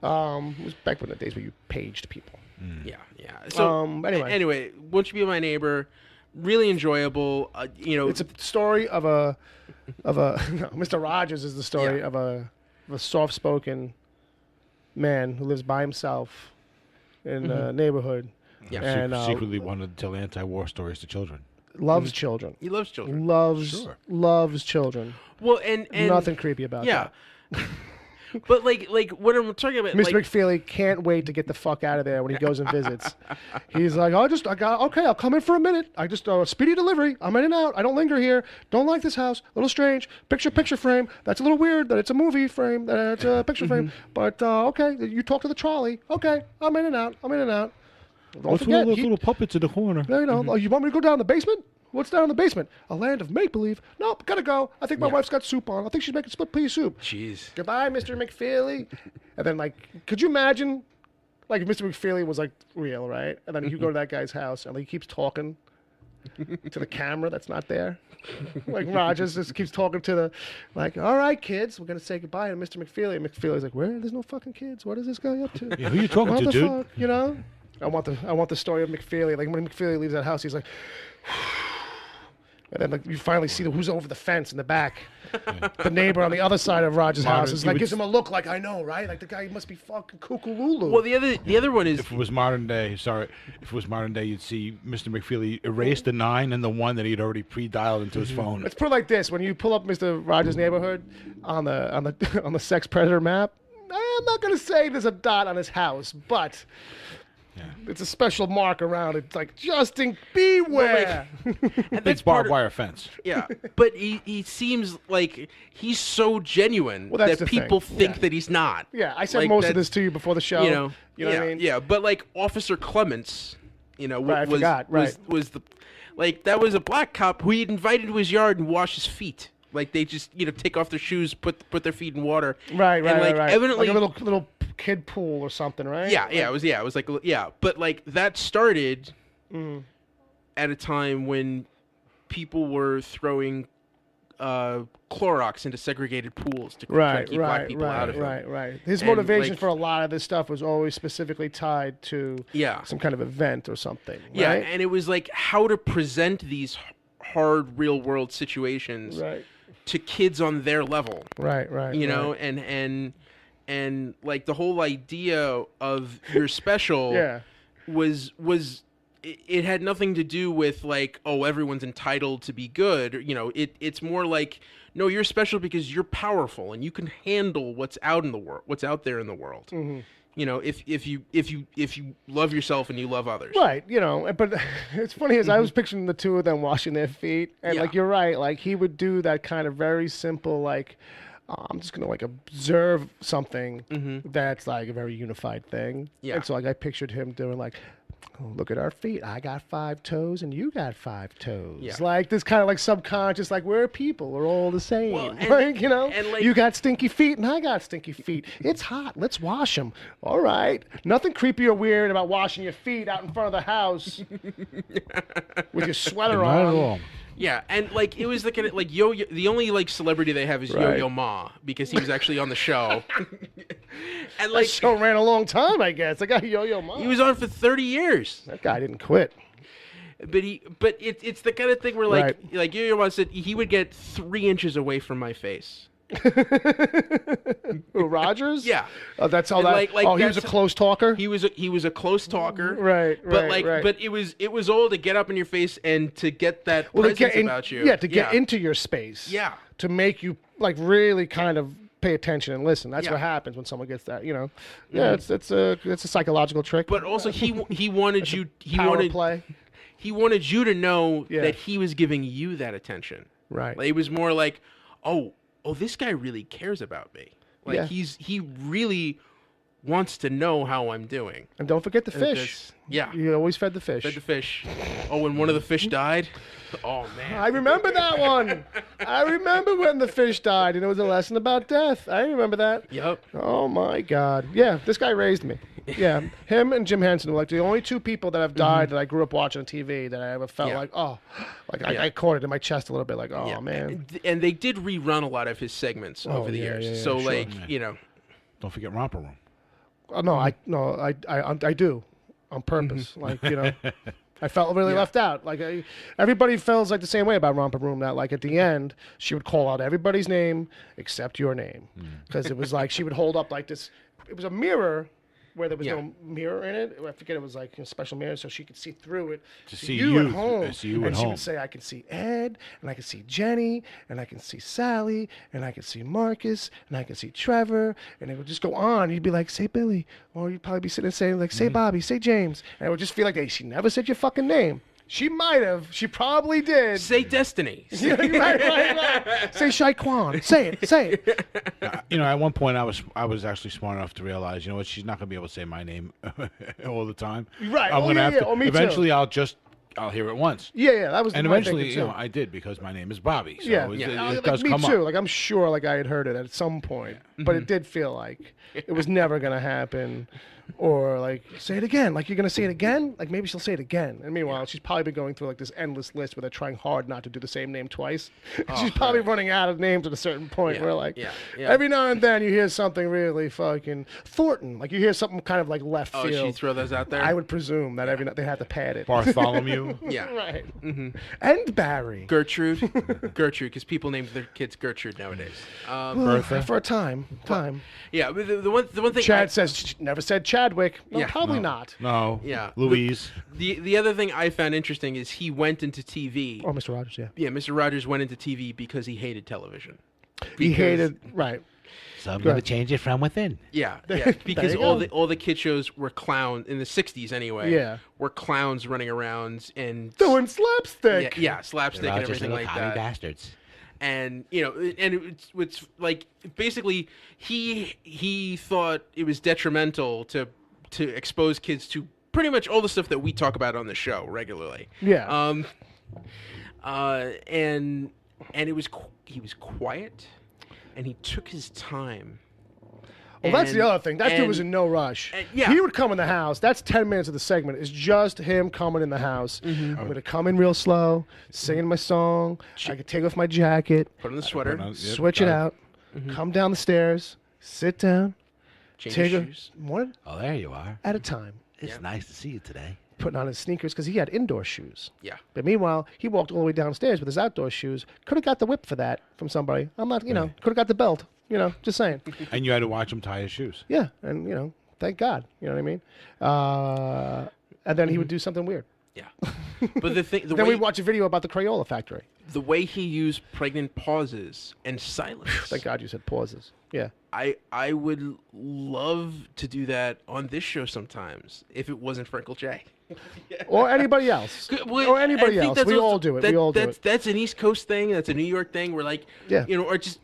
It was back in the days where you paged people. yeah. So Anyway. Won't You Be My Neighbor? Really enjoyable. It's a story of a no, Mr. Rogers is the story Yeah. of a soft-spoken man who lives by himself in a neighborhood. Yeah. and Secretly wanted to tell anti-war stories to children. loves children. He loves children. Loves children. Well, and Nothing creepy about yeah. that. But like what I'm talking about, Mr. like, McFeely can't wait to get the fuck out of there when he goes and visits. He's like, I'll come in for a minute. I just, speedy delivery. I'm in and out. I don't linger here. Don't like this house. A little strange. Picture frame. That's a little weird that it's a movie frame, that it's a picture frame. But, okay, you talk to the trolley. Okay, I'm in and out. Don't forget, those little puppets in the corner. you know, oh, you want me to go down the basement? What's down in the basement? A land of make-believe. Nope, gotta go. I think my wife's got soup on. I think she's making split pea soup. jeez. Goodbye, Mr. McFeely. And then, like, could you imagine, like, if Mr. McFeely was, like, real, right? And then you go to that guy's house, and he keeps talking to the camera that's not there. Like, Rogers just keeps talking to the, like, all right, kids, we're going to say goodbye to Mr. McFeely. And McFeely's like, where? There's no fucking kids. What is this guy up to? Yeah, who you talking What to, the dude? fuck, you know? I want the story of McFeely. Like, when McFeely leaves that house, he's like... And then like, you finally see who's over the fence in the back. The neighbor on the other side of Roger's house is like, gives him a look like, I know, right? Like the guy must be fucking cuckoo-lulu. Well, the other one is, If it was modern day, you'd see Mr. McFeely erase the 9 and the 1 that he'd already pre-dialed into his phone. Let's put it like this: when you pull up Mr. Rogers' Neighborhood on the sex predator map, I'm not gonna say there's a dot on his house, but it's a special mark around it, like beware. and Big barbed wire fence. Yeah, but he seems like he's so genuine Well, that's that the people thing. think Yeah. that he's not. Yeah, I said Like, most of that's- this to you before the show. You know what I mean? Yeah, but like Officer Clements, you know, Right, I was forgot, right. was the like that was a black cop who he'd invited to his yard and wash his feet. Like they just take off their shoes, put their feet in water. Right, and like right. evidently like a little kid pool or something, right? it was like but like that started Mm-hmm. at a time when people were throwing Clorox into segregated pools to try to keep black people out of it. Right. His And, motivation like- for a lot of this stuff was always specifically tied to Yeah. some kind of event or something. Yeah, right? and it was like how to present these hard real world situations right, to kids on their level. right. You know, right. and like the whole idea of your special Yeah. was it had nothing to do with like, oh, everyone's entitled to be good. You know, it's more like, no, you're special because you're powerful and you can handle what's out in the world, what's out there in the world. Mm-hmm. You know, if you love yourself and you love others. Right, but it's funny as I was picturing the two of them washing their feet, and Yeah. like you're right, like he would do that kind of very simple, like I'm just gonna like observe something that's like a very unified thing. Yeah. And so like I pictured him doing like, oh, look at our feet. I got 5 toes and you got 5 toes. Yeah. Like this kind of like subconscious, like we're people. We're all the same. Well, and- like, and, like- you got stinky feet and I got stinky feet. It's hot. Let's wash them. All right. Nothing creepy or weird about washing your feet out in front of the house with your sweater Not on. at all. Yeah, and like it was the kind of like Yo-Yo. The only like celebrity they have is Right. Yo-Yo Ma because he was actually on the show. And That like show ran a long time, I guess. I got Yo-Yo Ma. he was on for 30 years. That guy didn't quit. But it's the kind of thing where like Right. like Yo-Yo Ma said he would get 3 inches away from my face. Who, Rogers? Yeah. Oh, that's all And that. like Oh, he was a that's- close talker. He was a close talker. Right, But right, like right. but it was all to get up in your face and to get that Well, to presence get in, about you. yeah, to get into your space. Yeah. To make you like really kind of pay attention and listen. That's Yeah. what happens when someone gets that. Yeah, it's a psychological trick. But also he wanted you he power wanted play. he wanted you to know Yeah. that he was giving you that attention. Right. Like, it was more like, oh, this guy really cares about me. Like Yeah. he really wants to know how I'm doing. And don't forget the And fish. that's- yeah. You always fed the fish. Fed the fish. Oh, when one of the fish died. Oh man. I remember that one. I remember when the fish died and it was a lesson about death. I remember that. Yep. Oh my God. Yeah, this guy raised me. Yeah, him and Jim Henson were like the only 2 people that have died that I grew up watching on TV that I ever felt Yeah. like, oh, like Yeah. I caught it in my chest a little bit, like, oh Yeah. man. And they did rerun a lot of his segments over the yeah, years. yeah, yeah, So sure. like, you know, Don't forget Romper Room. No, I do on purpose. Like, I felt really left out. Like everybody feels like the same way about Romper Room. That like at the end she would call out everybody's name except your name, because it was like she would hold up like this. It was a mirror where there was Yeah. no mirror in it. I forget, it was like a special mirror so she could see through it. To See see you you, at home. to see you and at she home. would say, I can see Ed, and I can see Jenny, and I can see Sally, and I can see Marcus, and I can see Trevor, and it would just go on. You'd be like, say Billy, or you'd probably be sitting there saying, like, say Bobby, say James, and it would just feel like, hey, she never said your fucking name. She might have. She probably did. Say Destiny. Yeah, right. Say Shaquan. Say it. At one point I was actually smart enough to realize, you know what, she's not gonna be able to say my name all the time. Right. I'm gonna have to. Oh, me too. Eventually, I'll hear it once. Yeah, that was And my eventually, thinking, too. I did because my name is Bobby. So Yeah, it like, does me come too. up. Like, I'm sure, like, I had heard it at some point, but it did feel like it was never gonna happen. Or like, say it again. Like, you're gonna say it again. Like, maybe she'll say it again. And meanwhile, she's probably been going through like this endless list where they're trying hard not to do the same name twice. She's probably running out of names at a certain point. Yeah, Where like, yeah. every now and then you hear something really fucking Thornton. Like, you hear something kind of like left Oh, field. she throw those out there? I would presume that every night they had to pad it. Bartholomew. Yeah. Right. And Barry. Gertrude. Gertrude, because people name their kids Gertrude nowadays. Bertha. For a time. Yeah, but the one thing. Chad says she never said Chadwick. No, Yeah. probably not. No. Yeah. Louise. The other thing I found interesting is he went into TV. Or Mr. Rogers, yeah. Yeah, Mr. Rogers went into TV because he hated television. He hated, right. So I'm Go going to ahead. change it from within. Yeah, yeah. Because you all go. the kid shows were clowns in the '60s anyway. Yeah. Were clowns running around and Doing slapstick. yeah, slapstick and Rogers everything little like commie that. bastards. And it's like basically he thought it was detrimental to expose kids to pretty much all the stuff that we talk about on the show regularly. Yeah. And he was quiet, and he took his time. Well, that's the And- other thing. That dude and- was in no rush. yeah. He would come in the house. That's 10 minutes of the segment. It's just him coming in the house. I'm going to come in real slow, singing my song. I could take off my jacket, Put on the sweater, switch it out, come down the stairs, sit down, change take his a shoes. one Oh, there you are. at a time, It's nice to see you today. putting on his sneakers because he had indoor shoes. Yeah. But meanwhile, he walked all the way downstairs with his outdoor shoes. Could have got the whip for that from somebody. I'm not, could have got the belt. Just saying. And you had to watch him tie his shoes. Yeah, and thank God. You know what I mean? And then he would do something weird. Yeah. But the Then way we'd watch a video about the Crayola factory. the way he used pregnant pauses and silence. Thank God you said pauses. Yeah. I would love to do that on this show sometimes if it wasn't for Uncle Jay. Or anybody else. Or anybody I think else. that's We also- all do it. We all do that's, it. That's an East Coast thing. That's a New York thing. Where like, Yeah. or just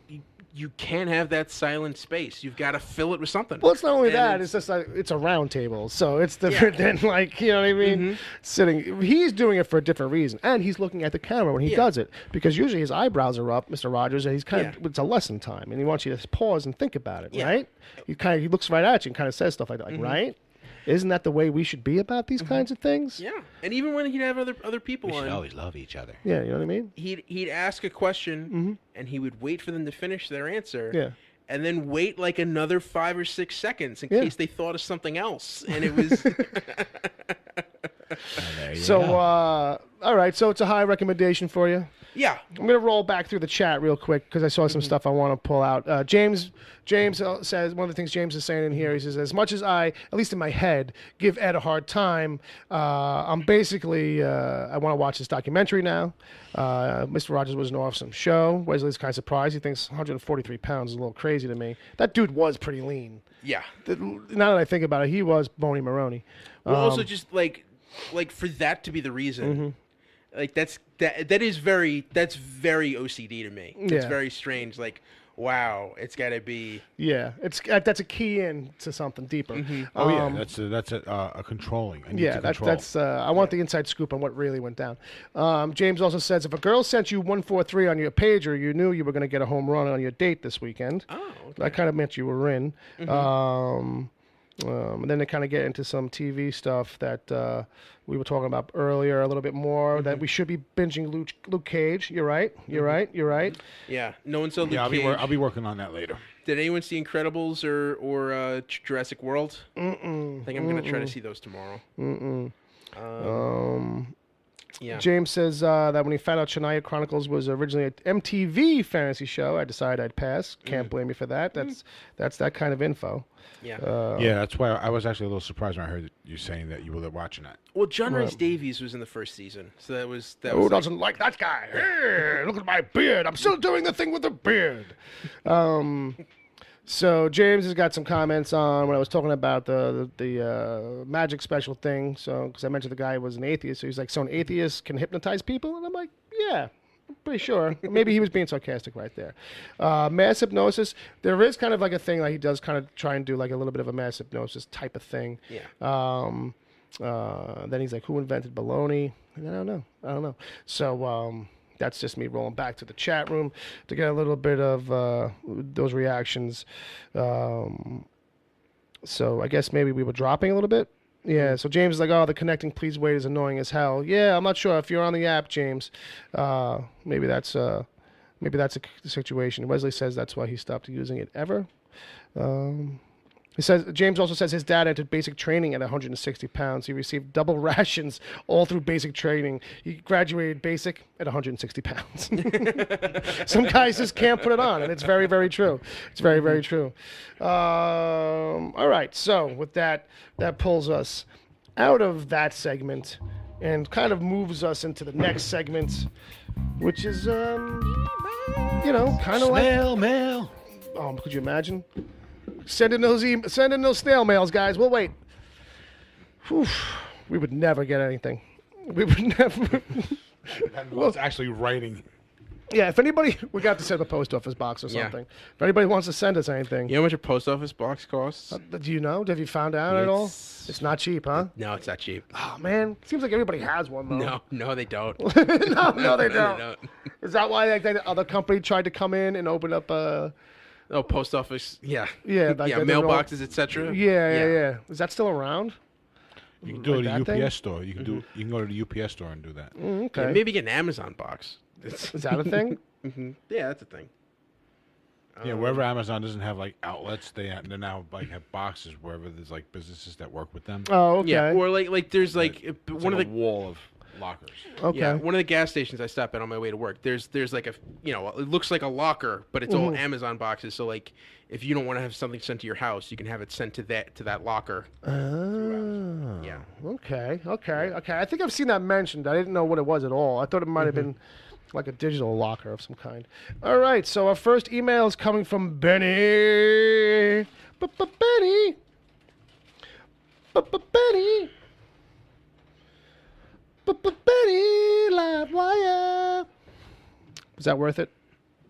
you can't have that silent space. You've got to fill it with something. Well, it's not only And that. It's just like it's a round table, so it's different than like you know what I mean. Mm-hmm. Sitting, he's doing it for a different reason, and he's looking at the camera when he does it because usually his eyebrows are up, Mr. Rogers, and he's kind of it's a lesson time, and he wants you to pause and think about it, right? He looks right at you and kind of says stuff like that, like right. Isn't that the way we should be about these kinds of things? Yeah, and even when he'd have other people We should on, always love each other. Yeah, you know what I mean? he'd ask a question, and he would wait for them to finish their answer. Yeah. And then wait like another 5 or 6 seconds in Yeah. case they thought of something else, and it was There you So, go. all right, so it's a high recommendation for you. yeah. I'm gonna roll back through the chat real quick because I saw some stuff I want to pull out. James says one of the things James is saying in here. He says, as much as I, at least in my head, give Ed a hard time, I'm basically I want to watch this documentary now. Mr. Rogers was an awesome show. Wesley's kind of surprised. He thinks 143 pounds is a little crazy to me. That dude was pretty lean. Yeah. Now that I think about it, he was Boney Maroney. Well, also just like for that to be the reason, like that's very OCD to me. It's Yeah. very strange. Like, wow, it's got to be. Yeah, that's a key in to something deeper. Oh yeah, that's a controlling. I need Yeah, to that's control. I want the inside scoop on what really went down. James also says if a girl sent you 143 on your pager, you knew you were going to get a home run on your date this weekend. Oh, okay. That kind of meant you were in. And then they kind of get into some TV stuff that we were talking about earlier a little bit more. That we should be binging Luke Cage. You're right. You're right. You're right. Yeah. No one saw Luke Yeah, Cage. I'll be working on that later. Did anyone see Incredibles or Jurassic World? I think I'm gonna try to see those tomorrow. Yeah. James says that when he found out Shannara Chronicles was originally an MTV fantasy show, I decided I'd pass. Can't blame me for that. That's that kind of info. Yeah. Yeah, that's why I was actually a little surprised when I heard you saying that you were watching that. Well, John Rhys Davies was in the first season, so that was. Who doesn't like that guy? Hey, look at my beard. I'm still doing the thing with the beard. So James has got some comments on when I was talking about the magic special thing. So because I mentioned the guy was an atheist, so he's like, so an atheist can hypnotize people, and I'm like, yeah. I'm pretty sure. Maybe he was being sarcastic right there. Mass hypnosis. There is kind of like a thing like he does kind of try and do like a little bit of a mass hypnosis type of thing. Yeah. Then he's like, who invented baloney? And I don't know. So that's just me rolling back to the chat room to get a little bit of those reactions. So I guess maybe we were dropping a little bit. Yeah, so James is like, oh, the connecting please wait is annoying as hell. Yeah, I'm not sure if you're on the app, James. Maybe that's a situation. Wesley says that's why he stopped using it ever. He says James also says his dad entered basic training at 160 pounds. He received double rations all through basic training. He graduated basic at 160 pounds. Some guys just can't put it on, and it's very, very true. It's very, very true. All right, so with that pulls us out of that segment and kind of moves us into the next segment, which is, kind of like... Snail mail. Oh, could you imagine? Send in those snail mails, guys. We'll wait. Whew. We would never get anything. We would never. Well, it's actually writing. Yeah, if anybody, we got to send a post office box or something. If anybody wants to send us anything, You know how much a post office box costs? do you know? Have you found out at all? It's not cheap, huh? No, it's not cheap. Oh man, seems like everybody has one though. No, they don't. no, they don't. Is that why like, the other company tried to come in and open up a? Oh, post office. Yeah. Yeah, like they don't- mailboxes, etc. Yeah. Is that still around? You can do it Like at that the thing? UPS store. You can do. You can go to the UPS store and do that. Okay. Yeah, maybe get an Amazon box. Is that a thing? Yeah, that's a thing. Yeah, wherever Amazon doesn't have like outlets, they now like have boxes wherever there's like businesses that work with them. Oh, okay. Yeah, or like there's like It's one like of a the wall of lockers. Okay. Yeah, one of the gas stations I stop at on my way to work. There's like a it looks like a locker, but it's all Amazon boxes. So like if you don't want to have something sent to your house, you can have it sent to that locker. Oh. Yeah. Okay. I think I've seen that mentioned. I didn't know what it was at all. I thought it might have been like a digital locker of some kind. All right. So our first email is coming from Benny. Benny. Benny. Benny Livewire. Was that worth it?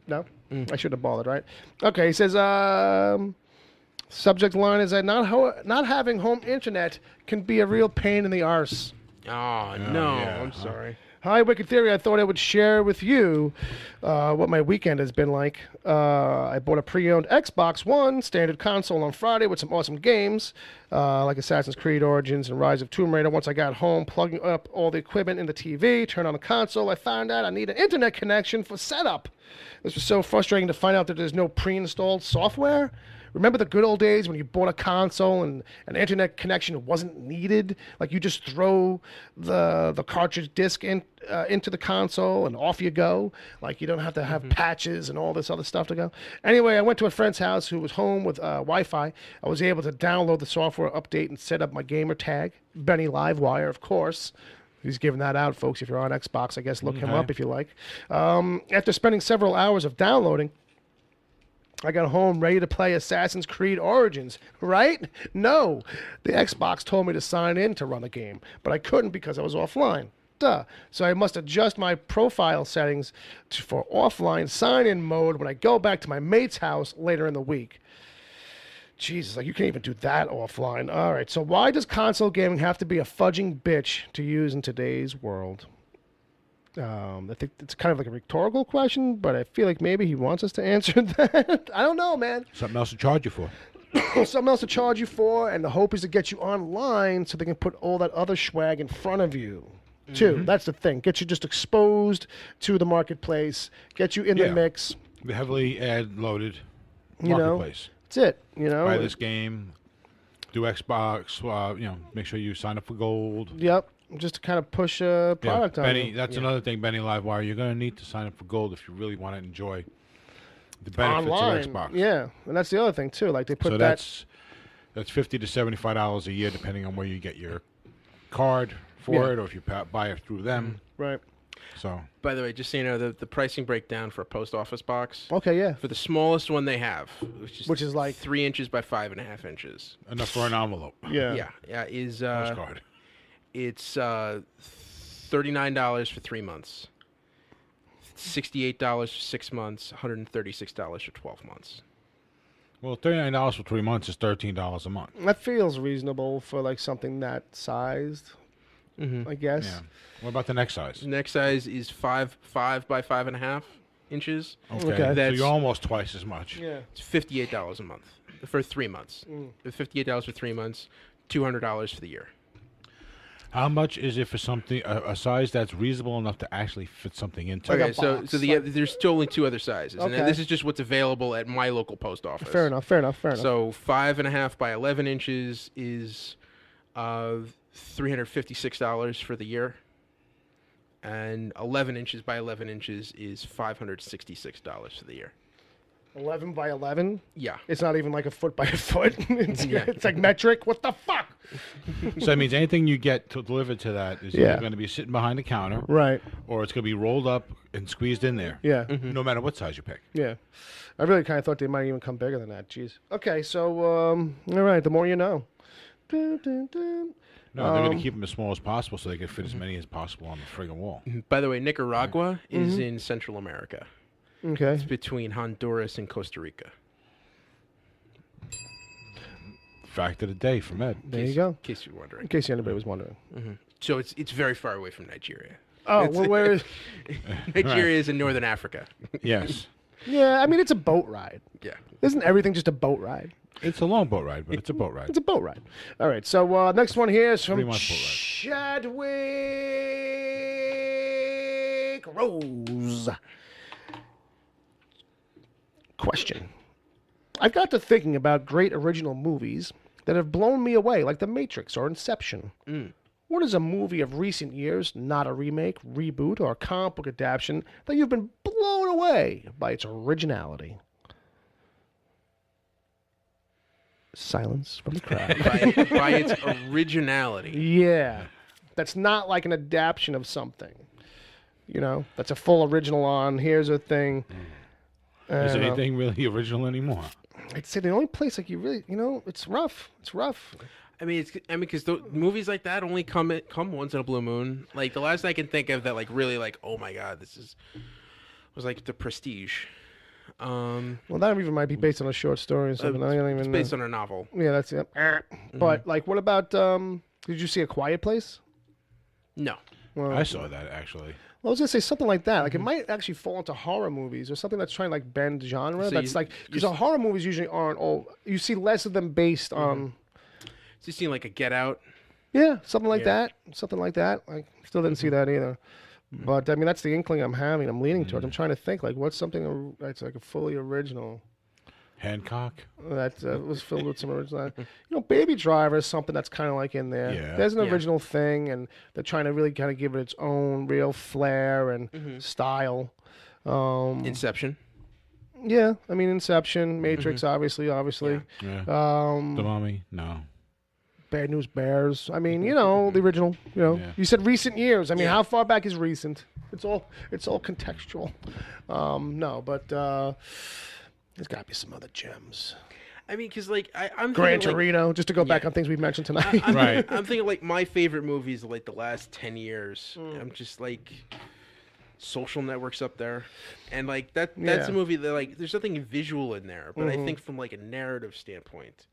No? I should have bothered, right? Okay, he says, subject line is that not having home internet can be a real pain in the arse. Oh, no. yeah. I'm sorry. Hi, Wicked Theory. I thought I would share with you what my weekend has been like. I bought a pre-owned Xbox One standard console on Friday with some awesome games like Assassin's Creed Origins and Rise of Tomb Raider. Once I got home, plugging up all the equipment in the TV, turned on the console, I found out I need an internet connection for setup. This was so frustrating to find out that there's no pre-installed software. Remember the good old days when you bought a console and an internet connection wasn't needed? Like you just throw the cartridge disc into the console and off you go. Like you don't have to have patches and all this other stuff to go. Anyway, I went to a friend's house who was home with Wi-Fi. I was able to download the software update and set up my gamer tag. Benny Livewire, of course. He's giving that out, folks. If you're on Xbox, I guess look him up if you like. After spending several hours of downloading, I got home ready to play Assassin's Creed Origins, right? No. The Xbox told me to sign in to run the game, but I couldn't because I was offline. Duh. So I must adjust my profile settings for offline sign-in mode when I go back to my mate's house later in the week. Jesus, like you can't even do that offline. All right, so why does console gaming have to be a fudging bitch to use in today's world? I think it's kind of like a rhetorical question, but I feel like maybe he wants us to answer that. I don't know, man. Something else to charge you for. Something else to charge you for, and the hope is to get you online so they can put all that other swag in front of you. Too. That's the thing. Get you just exposed to the marketplace. Get you in the mix. The heavily ad-loaded You know, marketplace. that's it. You know. Buy this game. Do Xbox. Make sure you sign up for gold. Yep. just to kind of push a product on Benny, you. that's another thing, Benny Livewire. You're going to need to sign up for Gold if you really want to enjoy the benefits Online. of Xbox. Yeah, and that's the other thing too. Like they put So that. that's $50 to $75 a year, depending on where you get your card for it, or if you buy it through them. Right. So, By the way, just so you know, the pricing breakdown for a post office box. Okay. Yeah. For the smallest one they have, Which is like 3 inches by 5.5 inches. enough for an envelope. Yeah. Is Postcard. it's $39 for 3 months, $68 for 6 months, $136 for 12 months. Well, $39 for 3 months is $13 a month. That feels reasonable for like something that sized. I guess. Yeah. What about the next size? The next size is 5 by 5.5 inches. Okay. So That's- you're almost twice as much. Yeah. It's $58 a month for 3 months. $58 for 3 months, $200 for the year. How much is it for something a size that's reasonable enough to actually fit something into? Like a Okay, so box, there's still only 2 other sizes, and Okay. this is just what's available at my local post office. Fair enough. So 5.5 by 11 inches is $356 for the year, and 11 inches by 11 inches is $566 for the year. 11 by 11. Yeah. It's not even like a foot by a foot. It's like metric. What the fuck? So that means anything you get to delivered to that is either going to be sitting behind the counter, Right. or it's going to be rolled up and squeezed in there. Yeah. No matter what size you pick. Yeah. I really kind of thought they might even come bigger than that. Jeez. Okay, so all right. The more you know. Dun, dun, dun. No, they're going to keep them as small as possible so they can fit as many as possible on the friggin' wall. By the way, Nicaragua is in Central America. Okay. It's between Honduras and Costa Rica. Fact of the day from Ed. There you go. In case you're wondering. In case anybody was wondering. So it's very far away from Nigeria. Oh, well, where is? Nigeria is in northern Africa. Yes. Yeah, I mean it's a boat ride. Yeah. Isn't everything just a boat ride? It's a long boat ride, but it's a boat ride. It's a boat ride. All right. So next one here is from 3 month boat ride. Chadwick Rose. Question. I've got to thinking about great original movies that have blown me away, like The Matrix or Inception. What is a movie of recent years, not a remake, reboot, or comic book adaptation, that you've been blown away by its originality? Silence from the crowd. by its originality. Yeah. That's not like an adaptation of something. You know, that's a full original on, here's a thing. Is anything really original anymore? I'd say the only place like you really, it's rough. It's rough. I mean, because movies like that only come once in a blue moon. Like the last I can think of that, like really, like oh my god, was like The Prestige. Well, that even might be based on a short story or something. I don't even It's know. based on a novel. Yeah, that's it. But like, what about? Did you see A Quiet Place? No. Well, I saw that, actually. I was gonna say something like that. Like it might actually fall into horror movies or something that's trying to like bend genre. So That's like because horror movies usually aren't all. You see less of them based on. So you seen like a Get Out? Yeah, something like that. Something like that. I still didn't see that either. But I mean, that's the inkling I'm having. I'm leaning towards. I'm trying to think like what's something that's like a fully original Hancock. that was filled with some original. Baby Driver is something that's kind of like in there. Yeah. There's an Yeah. original thing, and they're trying to really kind of give it its own real flair and style. Inception. Yeah, I mean Inception, Matrix, obviously. Yeah. The Mummy. No. Bad News Bears. I mean, the original. Yeah. You said recent years. I mean, Yeah. how far back is recent? It's all contextual. No, but there's got to be some other gems. I mean, because like I'm Gran thinking, like, Torino, just to go back Yeah. on things we've mentioned tonight. Right. I'm thinking like my favorite movies of like the last 10 years. I'm just like Social Network's up there, and like that's Yeah. a movie that like there's nothing visual in there, but I think from like a narrative standpoint,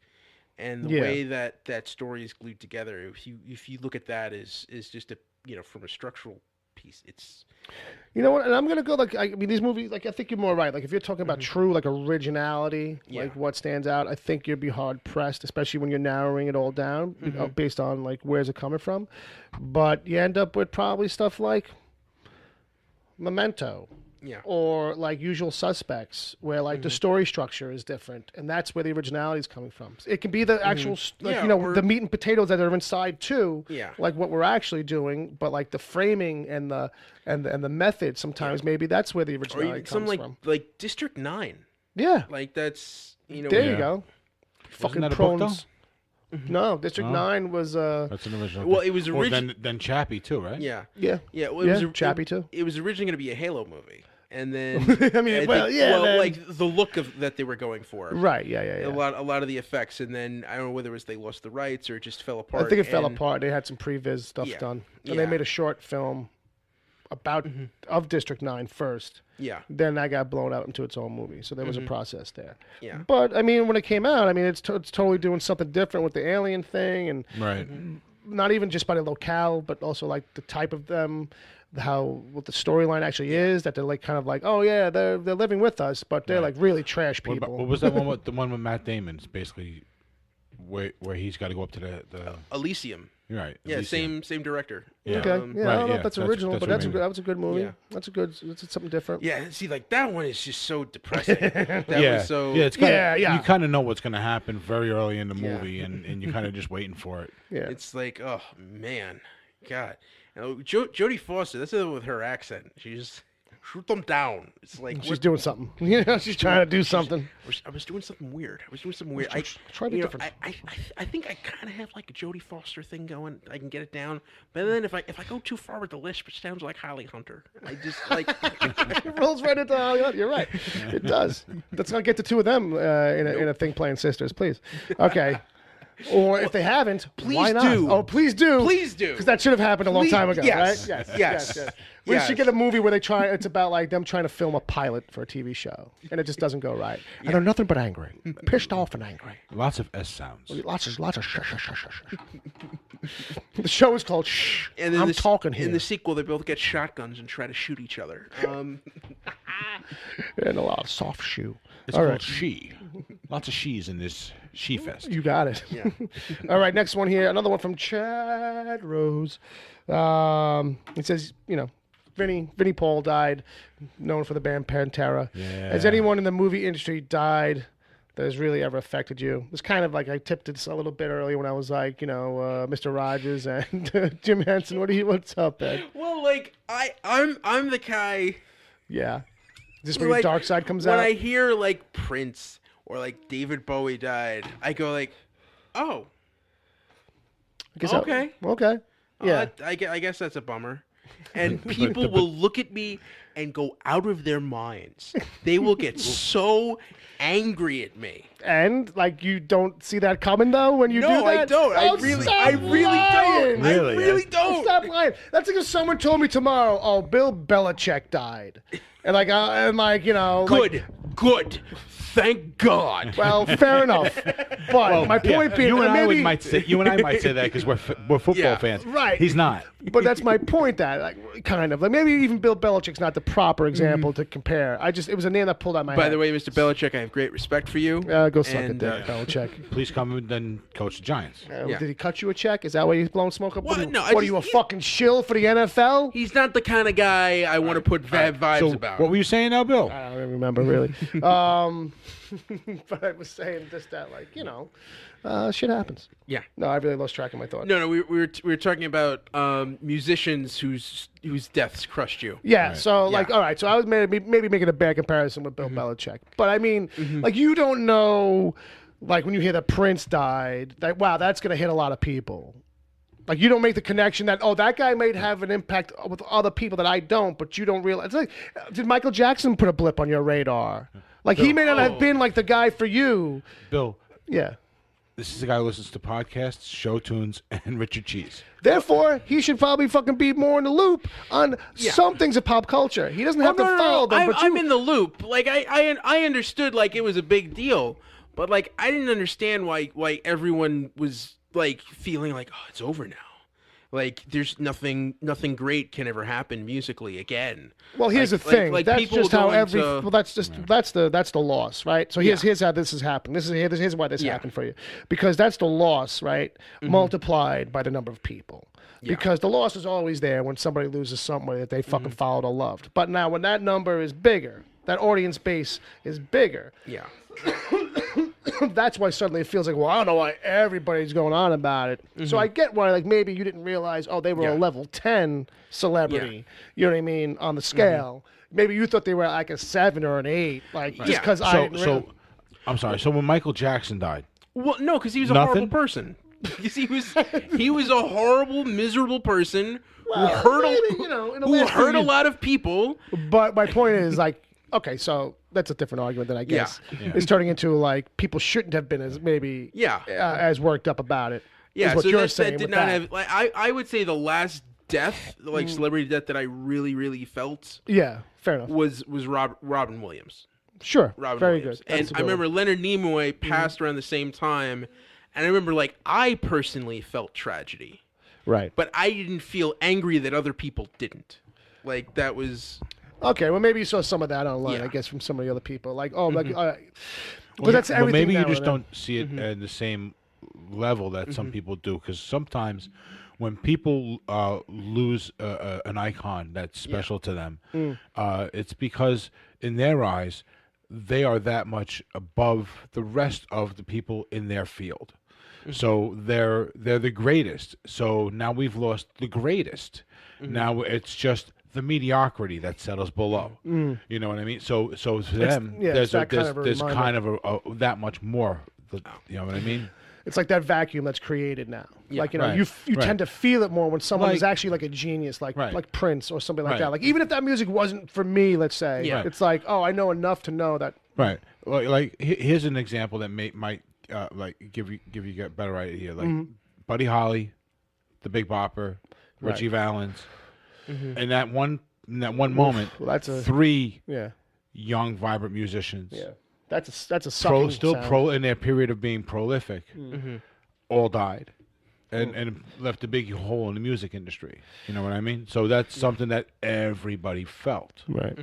and the Yeah. way that story is glued together, if you look at that as just a from a structural piece, it's You know what? And I'm gonna go like I mean these movies. Like I think you're more right. Like if you're talking about true like originality, like Yeah. what stands out, I think you'd be hard pressed, especially when you're narrowing it all down based on like where's it coming from. But you end up with probably stuff like Memento. Yeah. or like Usual Suspects, where like the story structure is different, and that's where the originality is coming from. It can be the actual, like, Yeah, or the meat and potatoes that are inside too, Yeah. like what we're actually doing, but like the framing and the method. Sometimes maybe that's where the Or originality even comes some from. like District 9. Yeah, Like that's there you Yeah. go. Fucking that a book, prawns. No, District 9 was That's an original. Well, thing. it was Well, original. then Chappie too, right? Yeah. yeah. Yeah, well, it Yeah, was Chappie too. It was originally going to be a Halo movie, and then I mean, well, yeah, then- like the look of that they were going for, Right, yeah. A lot of the effects, and then I don't know whether it was they lost the rights or it just fell apart. I think it fell and- apart. They had some previs stuff Yeah. done, and Yeah. they made a short film about of District 9 first. Yeah, Then that got blown out into its own movie. So there was a process there. yeah, But I mean, when it came out, I mean, it's totally doing something different with the alien thing, and Right. not even just by the locale, but also like the type of them, what the storyline actually is. That they're like kind of like, oh yeah, they're living with us, but they're like really trash What, people. what was that one with the one with Matt Damon? It's basically where he's got to go up to the. Elysium. You're right. Yeah, Elysium. same director. Yeah. Okay, yeah, I Right, don't know yeah, if that's that's- original, that's but what I that was a good movie. Yeah. That's something different. Yeah, see, like that one is just so depressing. That Yeah. was so. Yeah, it's kinda, Yeah. You kind of know what's going to happen very early in the Yeah. movie, and you're kind of just waiting for it. Yeah. It's like, oh man, God. Now, Jodie Foster. That's the other with her accent. She's shoot them down. It's like She's doing something. You know, she's trying to do something. I was doing something weird. I Try to be you know, different. I think I kind of have like a Jodie Foster thing going. I can get it down, but then if I go too far with the lisp, it sounds like Holly Hunter. I just like It rolls right into Hollywood. You're right. It does. Let's not get the two of them in a thing playing sisters, please. Okay. Or if they haven't, Please why not? do. Oh, please do. Please do. Because that should have happened a long Please- time ago, yes. right? Yes. We Yes. should get a movie where it's about like them trying to film a pilot for a TV show, and it just doesn't go right. And they're nothing but angry, pissed off and angry. Lots of S sounds. Lots of shh. The show is called Shh. and then I'm talking here. In the sequel, they both get shotguns and try to shoot each other. And a lot of soft shoe. It's All called right. She. Lots of she's in this She Fest. You got it. Yeah. All right, next one here. Another one from Chad Rose. It says, Vinnie Paul died, known for the band Pantera. Yeah. Has anyone in the movie industry died that has really ever affected you? It's kind of like I tipped it a little bit earlier when I was like, Mr. Rogers and Jim Henson. What's up, Ed? Well, like I'm the guy. Yeah. Is this where your Like, dark side comes when out? I hear like Prince or like David Bowie died, I go like, oh, I guess okay. Okay. Yeah. I guess that's a bummer. And people will look at me and go out of their minds. They will get so angry at me. And like you don't see that coming though when you do No, that. I don't. I Oh, really stop don't. lying. I really don't. Stop lying. That's like if someone told me tomorrow, "Oh, Bill Belichick died," and like, Good. Thank God. well, fair enough. But my point being, you and I maybe, might say that because we're football Yeah, fans. right. He's not. but that's my point. That like kind of like maybe even Bill Belichick's not the proper example to compare. It was a name that pulled out my By head. the way, Mr. Belichick, I have great respect for you. Go suck and, it, Belichick. Please come and then coach the Giants. Yeah. Did he cut you a check? Is that why he's blowing smoke up? Well, What, no, are I you a just- fucking shill for the NFL? He's not the kind of guy I want to put bad vibes So about. what were you saying now, Bill? I don't remember really. But I was saying just that, like, shit happens. Yeah. No, I really lost track of my thought. No, we were talking about musicians whose deaths crushed you. Yeah, so like, Yeah. all right, so I was maybe making a bad comparison with Bill Belichick, but I mean, like, you don't know, like, when you hear that Prince died, that wow, that's gonna hit a lot of people. Like, you don't make the connection that, oh, that guy may have an impact with other people that I don't, but you don't realize. It's like, did Michael Jackson put a blip on your radar? Like, he may not have been like the guy for you. Bill, Yeah. this is a guy who listens to podcasts, show tunes, and Richard Cheese. Therefore, he should probably fucking be more in the loop on some things of pop culture. He doesn't have to follow them, but I'm in the loop. Like I understood like it was a big deal, but like I didn't understand why everyone was like feeling like, oh, it's over now. Like there's nothing great can ever happen musically again. Well, here's Like- the thing. like That's people just how going every. to- Well, that's the loss, right? So here's how this has happened. Here's why this Yeah. happened for you, because that's the loss, right? Multiplied by the number of people. because the loss is always there when somebody loses somebody that they fucking followed or loved. But now when that number is bigger, that audience base is bigger. Yeah. That's why suddenly it feels like, well, I don't know why everybody's going on about it. So I get why, like, maybe you didn't realize, oh, they were a level 10 celebrity. You know what I mean, on the scale. Maybe you thought they were like a 7 or an 8, like just because I didn't realize. I'm sorry. So when Michael Jackson died, Well, no, because he was a Nothing? horrible person. Because he was a horrible, miserable person Well, who hurt, maybe, you know, in the who last hurt few a years. lot of people. But my point is, like, okay, so that's a different argument than I guess. It's turning into, like, people shouldn't have been as maybe as worked up about it. Yeah, is what so you're that saying did with not that. have. Like, I would say the last death, like celebrity death, that I really, really felt Yeah, fair enough. was Robin Williams. Sure, Robin very Williams. good. That's And a I good remember one. Leonard Nimoy passed around the same time, and I remember, like, I personally felt tragedy, Right. but I didn't feel angry that other people didn't. Like, that was. Okay, well, maybe you saw some of that online, Yeah. I guess, from some of the other people. Like, oh, like, well, that's everything. maybe you now, just right? don't see it at the same level that some people do. Because sometimes when people lose an icon that's special to them, it's because in their eyes they are that much above the rest of the people in their field. So they're the greatest. So now we've lost the greatest. Now it's just the mediocrity that settles below. You know what I mean? So to them, it's there's that kind of a there's reminder. kind of a that much more. You know what I mean? It's like that vacuum that's created now. Like, you know, Right, you right. tend to feel it more when someone is Like- actually like a genius, like Right. like Prince or something like Right. that. Like, even if that music wasn't for me, let's say, Yeah. it's like, oh, I know enough to know that. Right. Like here's an example that might like give you a better idea. Like Buddy Holly, the Big Bopper, Richie Valens, in that one moment, well, that's a- 3 Yeah, young vibrant musicians. yeah. That's a sucking sound. Pro in their period of being prolific, all died, and left a big hole in the music industry. You know what I mean? So that's something that everybody felt. Right.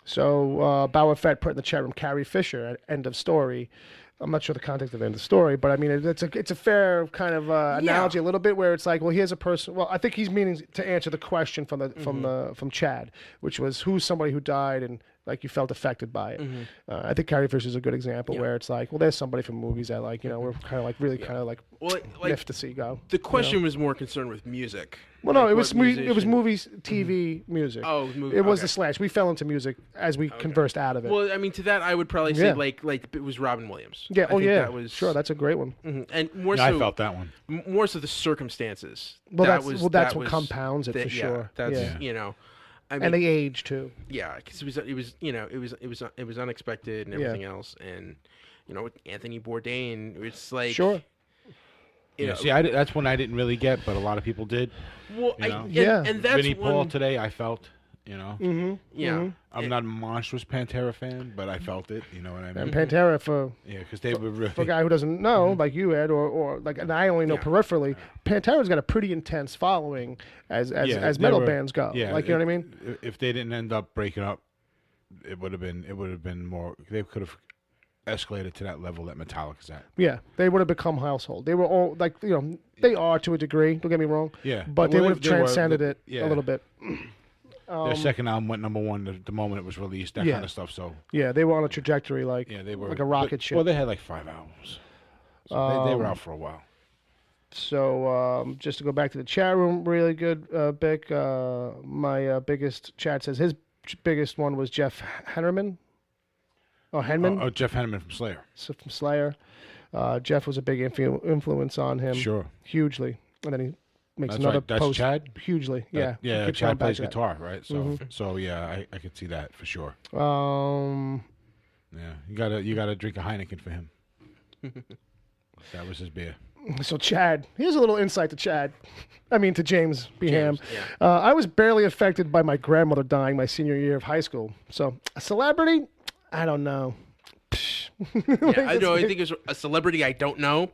So Bauer Fett put in the chat room, Carrie Fisher, end of story. I'm not sure the context of the end of the story, but I mean, it's a fair kind of analogy a little bit where it's like, well, here's a person. Well, I think he's meaning to answer the question from Chad, which was who's somebody who died and like you felt affected by it. I think Carrie Fisher is a good example where it's like, well, there's somebody from movies that like, you know, we're kind of like really kind of like Well, like, miffed to see go. the question was more concerned with music. Well, no, Like, it was what it was musician- movies, TV, music. Oh, movie- it was okay. the slash. We fell into music as we conversed out of it. Well, I mean, to that, I would probably say Yeah. like it was Robin Williams. Yeah. I Oh, think yeah. That was Sure. That's a great one. and more Yeah, so. I felt that one. More so the circumstances. Well, That that's was- well, that's that what was- compounds it that- for sure. That's yeah. you know, I mean, And the age too. yeah, because it was you know it was unexpected and Yeah. everything else, and you know with Anthony Bourdain, it's like Sure. You Yeah. know, See, that's one I didn't really get, but a lot of people did. well, you know. Yeah. and that's Vinnie one, Paul today, I felt. You know, yeah, I'm not a monstrous Pantera fan, but I felt it. You know what I mean? And Pantera for Yeah, because they were really. a guy who doesn't know, like you, Ed, or like, and I only know Yeah. peripherally. Pantera's got a pretty intense following as Yeah, as they metal were- bands go. Yeah, Like, you know what I mean? If they didn't end up breaking up, it would have been more. They could have escalated to that level that Metallica's at. Yeah, they would have become household. They were all like, you know, they are to a degree. Don't get me wrong. Yeah, But they Well, would have they were- transcended it yeah. a little bit. Their second album went #1 the moment it was released. That Yeah. kind of stuff. So Yeah, they were on a trajectory like yeah, they were like a rocket but- ship. Well, they had like 5 albums. So they were out for a while. So just to go back to the chat room, really good, Bick. My biggest chat says his biggest one was Jeff Henneman. Oh, Henman Oh, Jeff Henneman from Slayer. from Slayer. Jeff was a big influence on him. Sure. Hugely. And then he makes That's another right. That's post. Chad? Hugely, yeah. Yeah, Keeps Chad going back plays to that. guitar, right? So yeah, I could see that for sure. Yeah, you gotta drink a Heineken for him. That was his beer. So Chad, here's a little insight to Chad. I mean to James Beham. yeah. I was barely affected by my grandmother dying my senior year of high school. So a celebrity, I don't know. Yeah, I know. I think it was a celebrity I don't know.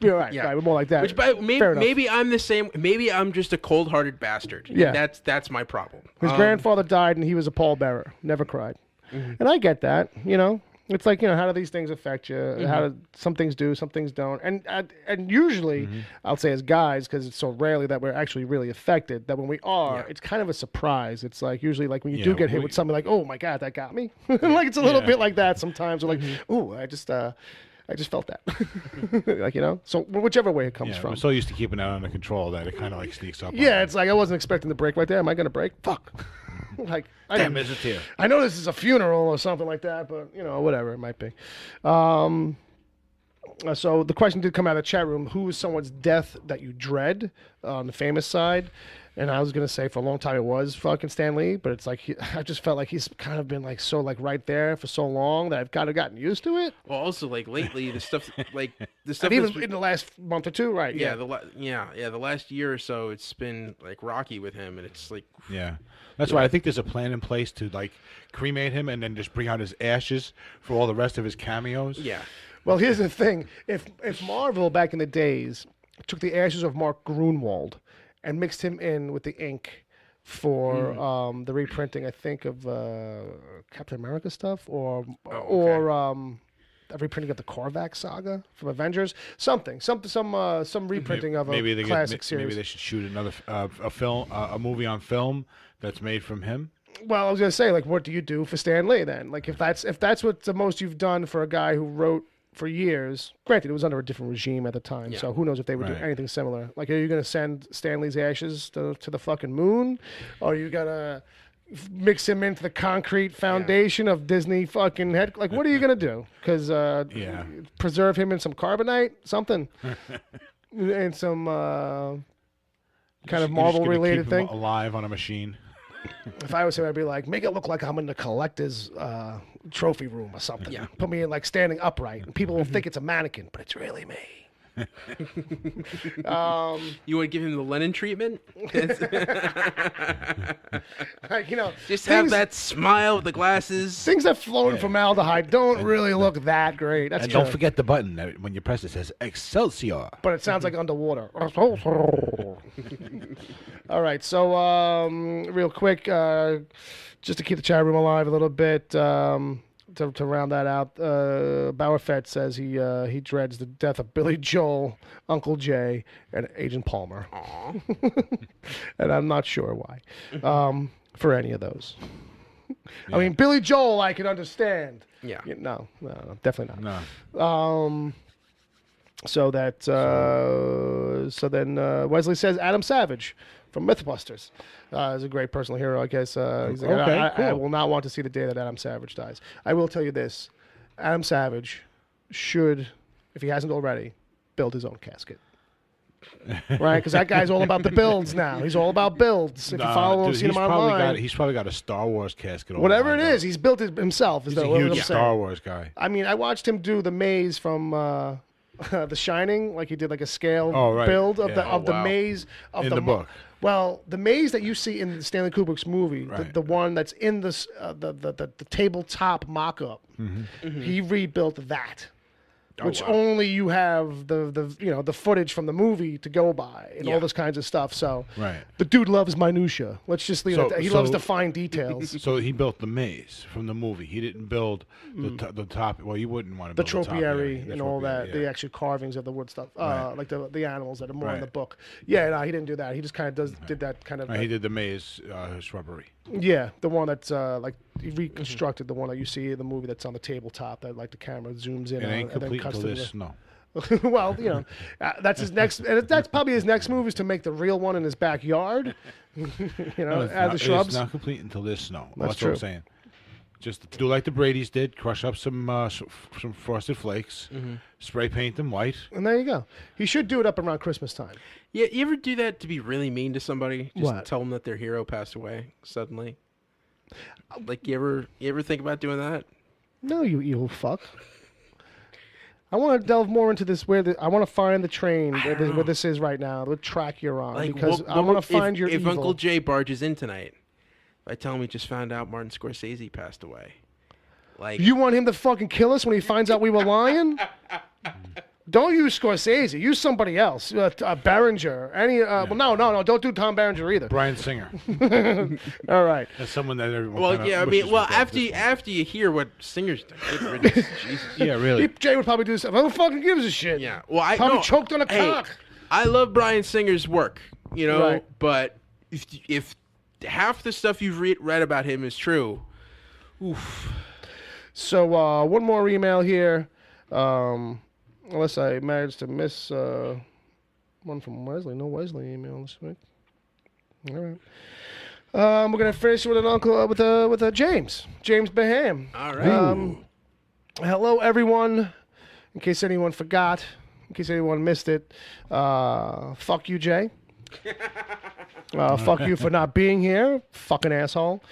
You're right, Yeah. right, more like that. Which, by Fair enough. maybe I'm the same. Maybe I'm just a cold-hearted bastard. And Yeah. that's my problem. His grandfather died and he was a pallbearer. Never cried. And I get that, you know. It's like, how do these things affect you? How do some things do, some things don't? And usually, I'll say as guys, because it's so rarely that we're actually really affected, that when we are, it's kind of a surprise. It's like usually like when you do get hit with something like, oh my God, that got me. Like it's a little bit like that sometimes. We're like, ooh, I just felt that. Like, so whichever way it comes from. I'm so used to keeping that under control that it kind of like sneaks up. Yeah, it's like I wasn't expecting to break right there. Am I going to break? Fuck. Like, Damn, is it here? I know this is a funeral or something like that, but whatever it might be. So the question did come out of the chat room: who is someone's death that you dread on the famous side? And I was gonna say for a long time it was fucking Stan Lee, but it's like I just felt like he's kind of been like so like right there for so long that I've kind of gotten used to it. Well, also like lately the stuff And even in the last month or two, right? Yeah, the last year or so it's been like rocky with him, and it's like that's why I think there's a plan in place to like cremate him and then just bring out his ashes for all the rest of his cameos. Yeah. Well, here's the thing: if Marvel back in the days took the ashes of Mark Grunwald and mixed him in with the ink for the reprinting, I think, of Captain America stuff, or a reprinting of the Korvac saga from Avengers, some reprinting of a classic series. Maybe they should shoot another a movie on film that's made from him. Well, I was gonna say, like, what do you do for Stan Lee then? Like, if that's what the most you've done for a guy who wrote for years. Granted, it was under a different regime at the time, so who knows if they would do anything similar. Like, are you going to send Stanley's ashes to the fucking moon? Or are you going to mix him into the concrete foundation of Disney fucking head? Like, what are you going to do? Because preserve him in some carbonite, something, and some kind of Marvel-related thing. Alive on a machine. If I was him, I'd be like, make it look like I'm in the collector's trophy room or something. Yeah. Put me in like standing upright, and people will think it's a mannequin, but it's really me. You want to give him the Lennon treatment? Like, just have that smile with the glasses. Things that flow in formaldehyde don't really look that great. That's and don't forget the button that when you press it says Excelsior. But it sounds like underwater. All right, so real quick, just to keep the chat room alive a little bit, to round that out, Bowerfett says he dreads the death of Billy Joel, Uncle Jay, and Agent Palmer. And I'm not sure why for any of those. I mean, Billy Joel I can understand. Yeah. No, definitely not. No. So then Wesley says Adam Savage from Mythbusters is a great personal hero, I guess. He's like, I will not want to see the day that Adam Savage dies. I will tell you this. Adam Savage should, if he hasn't already, build his own casket. Right? Because that guy's all about the builds now. He's all about builds. If you follow him, see him online. He's probably got a Star Wars casket. Whatever it is, he's built it himself. He's a huge Star Wars guy. I mean, I watched him do the maze from The Shining, like he did like a scale build of the maze of in the book. Well, the maze that you see in Stanley Kubrick's movie, the one that's in this the tabletop mock-up, he rebuilt that. Which only you have the footage from the movie to go by and all this kinds of stuff. So the dude loves minutia. Let's just leave it at that. He loves to find details. So he built the maze from the movie. He didn't build the top. Well, you wouldn't want to build the topiary and all that. The actual carvings of the wood stuff, like the animals that are more in the book. Yeah, no, he didn't do that. He just kind of did that kind of. He did the maze shrubbery. Yeah, the one that's like he reconstructed the one that you see in the movie that's on the tabletop that like the camera zooms in It ain't and then complete cuts until to this snow. Well, that's his next, and that's probably his next move is to make the real one in his backyard. Add the shrubs. It's not complete until this snow. That's what I'm saying. Just do like the Brady's did. Crush up some Frosted Flakes, spray paint them white, and there you go. He should do it up around Christmas time. Yeah, you ever do that to be really mean to somebody? Just What? tell them that their hero passed away suddenly. Like you ever think about doing that? No, you evil fuck. I want to delve more into this. I want to find the train where this is right now, the track you're on, Like, because I want to find your If evil. Uncle Jay barges in tonight, if I tell him he just found out Martin Scorsese passed away, like You want him to fucking kill us when he finds out we were lying? Don't use Scorsese. Use somebody else. Berenger. Well, no. Don't do Tom Berenger either. Brian Singer. All right. That's someone that everyone. Well, kinda yeah, I wishes mean, well, was dead. after you hear what Singer's done, good riddance. Jesus. Yeah, really. Jay would probably do stuff. Who fucking gives a shit? Yeah. Well, I Probably no, choked on a hey, cock. I love Brian Singer's work, you know, Right. but if half the stuff you've read about him is true, oof. So one more email here. Unless I managed to miss one from Wesley. No Wesley email this week. All right. We're gonna finish with an uncle with James Baham. All right. Hello everyone. In case anyone forgot, in case anyone missed it, fuck you, Jay. Fuck you for not being here, fucking asshole.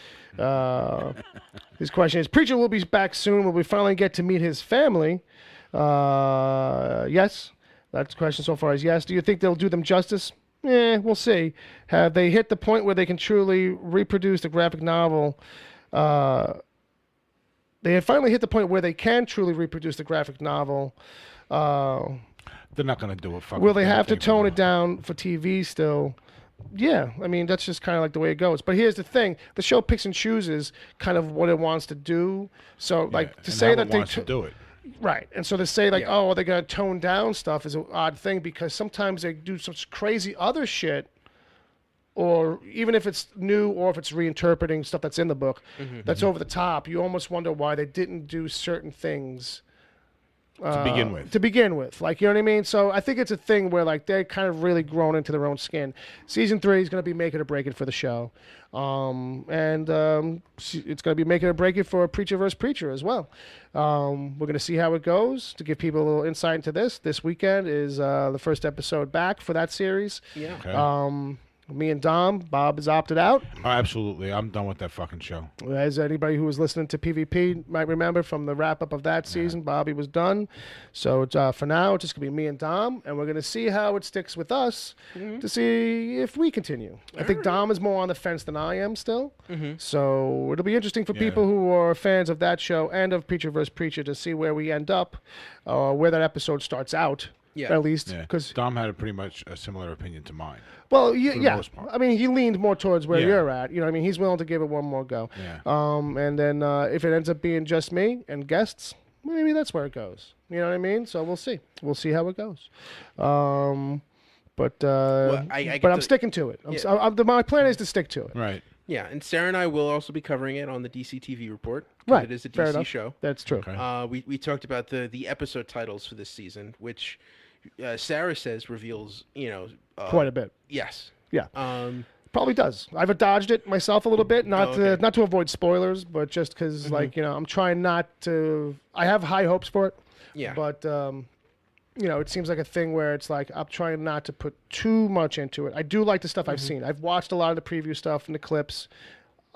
His question is: Preacher will be back soon. Will we finally get to meet his family? Yes. That's the question so far is yes. Do you think they'll do them justice? We'll see. Have they hit the point where they can truly reproduce the graphic novel? They have finally hit the point where they can truly reproduce the graphic novel. They're not going to do it. Will they have to tone it down for TV still? Yeah, I mean, that's just kind of like the way it goes. But here's the thing. The show picks and chooses kind of what it wants to do. So, like, to say that they... wants to do it. Right. And so to say, like, oh, they're going to tone down stuff is an odd thing because sometimes they do such crazy other shit, or even if it's new or if it's reinterpreting stuff that's in the book, that's over the top. You almost wonder why they didn't do certain things To begin with. To begin with. Like, you know what I mean? So I think it's a thing where, like, they're kind of really grown into their own skin. Season 3 is going to be make it or break it for the show. It's going to be make it or break it for Preacher vs. Preacher as well. We're going to see how it goes. To give people a little insight into this weekend is the first episode back for that series. Yeah. Okay. Me and Dom, Bob has opted out. Oh, absolutely. I'm done with that fucking show. As anybody who was listening to PvP might remember from the wrap-up of that season, Bobby was done. So it's, for now, it's just going to be me and Dom, and we're going to see how it sticks with us to see if we continue. I think Dom is more on the fence than I am still. So it'll be interesting for people who are fans of that show and of Preacher vs. Preacher to see where we end up, where that episode starts out. Yeah. At least, Yeah. because Dom had pretty much a similar opinion to mine. well, the yeah. most part. I mean, he leaned more towards where Yeah. you're at. You know what I mean? He's willing to give it one more go. Yeah. And then if it ends up being just me and guests, maybe that's where it goes. You know what I mean? So we'll see. We'll see how it goes. But I'm sticking to it. My plan is to stick to it. Right. Yeah, and Sarah and I will also be covering it on the DCTV report. 'Cause Right. It is a Fair DC enough. show. That's true. Okay. We talked about the episode titles for this season, which Sarah says reveals, Quite a bit. Yes. Yeah. Um, Probably does. I've dodged it myself a little bit, not okay. to avoid spoilers, but just because, like, I'm trying not to. I have high hopes for it. Yeah. But it seems like a thing where it's like I'm trying not to put too much into it. I do like the stuff I've seen. I've watched a lot of the preview stuff and the clips.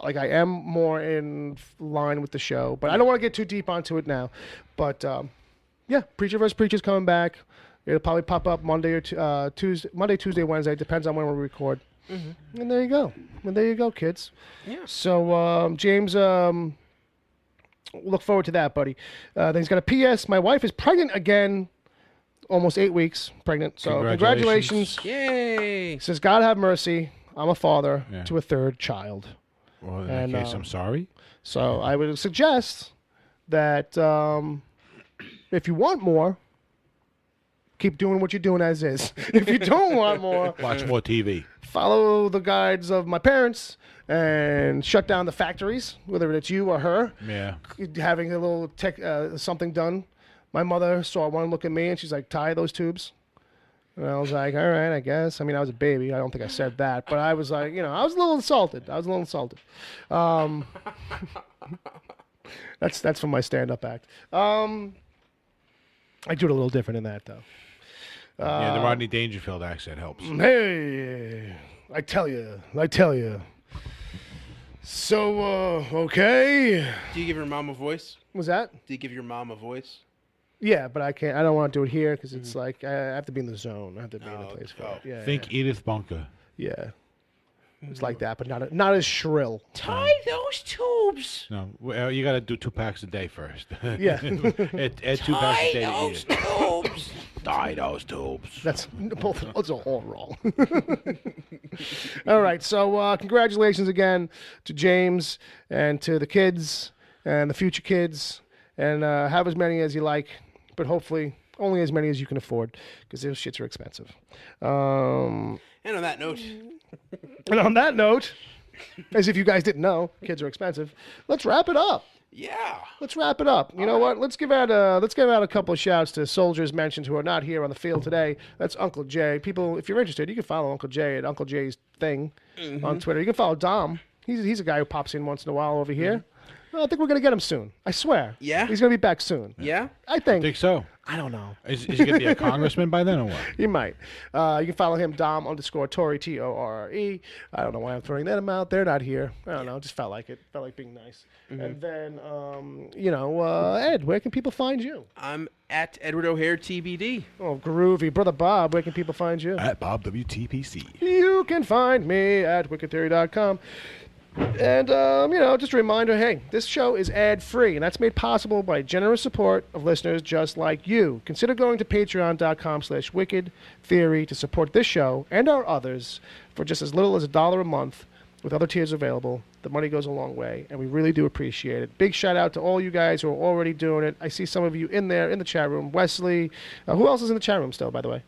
Like, I am more in line with the show, but I don't want to get too deep onto it now. But yeah, Preacher vs. Preacher's coming back. It'll probably pop up Monday or Tuesday, Wednesday. Depends on when we record. And there you go. And there you go, kids. Yeah. So James, look forward to that, buddy. Then he's got a PS. My wife is pregnant again. Almost 8 weeks pregnant. So congratulations. Yay. Says, God have mercy. I'm a father Yeah. to a third child. Well, in And, that case, I'm sorry. So I would suggest that if you want more, keep doing what you're doing as is. If you don't want more, Watch more TV. follow the guides of my parents and shut down the factories, whether it's you or her. Yeah. Having a little something done. My mother saw one look at me and she's like, tie those tubes. And I was like, all right, I guess. I mean, I was a baby. I don't think I said that. But I was like, I was a little insulted. That's from my stand-up act. I do it a little different in that, though. Yeah, the Rodney Dangerfield accent helps. Hey, I tell you. So, okay. Do you give your mom a voice? Was that? Do you give your mom a voice? Yeah, but I can't. I don't want to do it here because it's like I have to be in the zone. I have to be in the place for it. Yeah, Think Edith Bunker. yeah. It's like that, but not as shrill. Tie those tubes. No, well, you got to do 2 packs a day first. Yeah. add 2 packs a day to Edith. tubes. Die those tubes. That's both. Those are all wrong. All right. So congratulations again to James and to the kids and the future kids, and have as many as you like, but hopefully only as many as you can afford, because those shits are expensive. And on that note, as if you guys didn't know, kids are expensive. Let's wrap it up. yeah. Let's wrap it up. You know what? Let's give out a couple of shouts to soldiers mentioned who are not here on the field today. That's Uncle Jay. People, if you're interested, you can follow Uncle Jay at Uncle Jay's thing on Twitter. You can follow Dom. He's a guy who pops in once in a while over here. Well, I think we're gonna get him soon. I swear. Yeah? He's gonna be back soon. Yeah? I think. Think so? I don't know. Is he gonna be a congressman by then or what? He might. You can follow him, Dom_Torre, Torre. I don't know why I'm throwing that out. They're not here. I don't know. Just felt like it. Felt like being nice. And then, Ed, where can people find you? I'm at Edward O'Hare TBD. Oh, groovy. Brother Bob, where can people find you? At Bob WTPC. You can find me at wickedtheory.com. And, just a reminder, hey, this show is ad-free, and that's made possible by generous support of listeners just like you. Consider going to patreon.com/wickedtheory to support this show and our others for just as little as $1 a month with other tiers available. The money goes a long way, and we really do appreciate it. Big shout-out to all you guys who are already doing it. I see some of you in there in the chat room. Wesley. Who else is in the chat room still, by the way?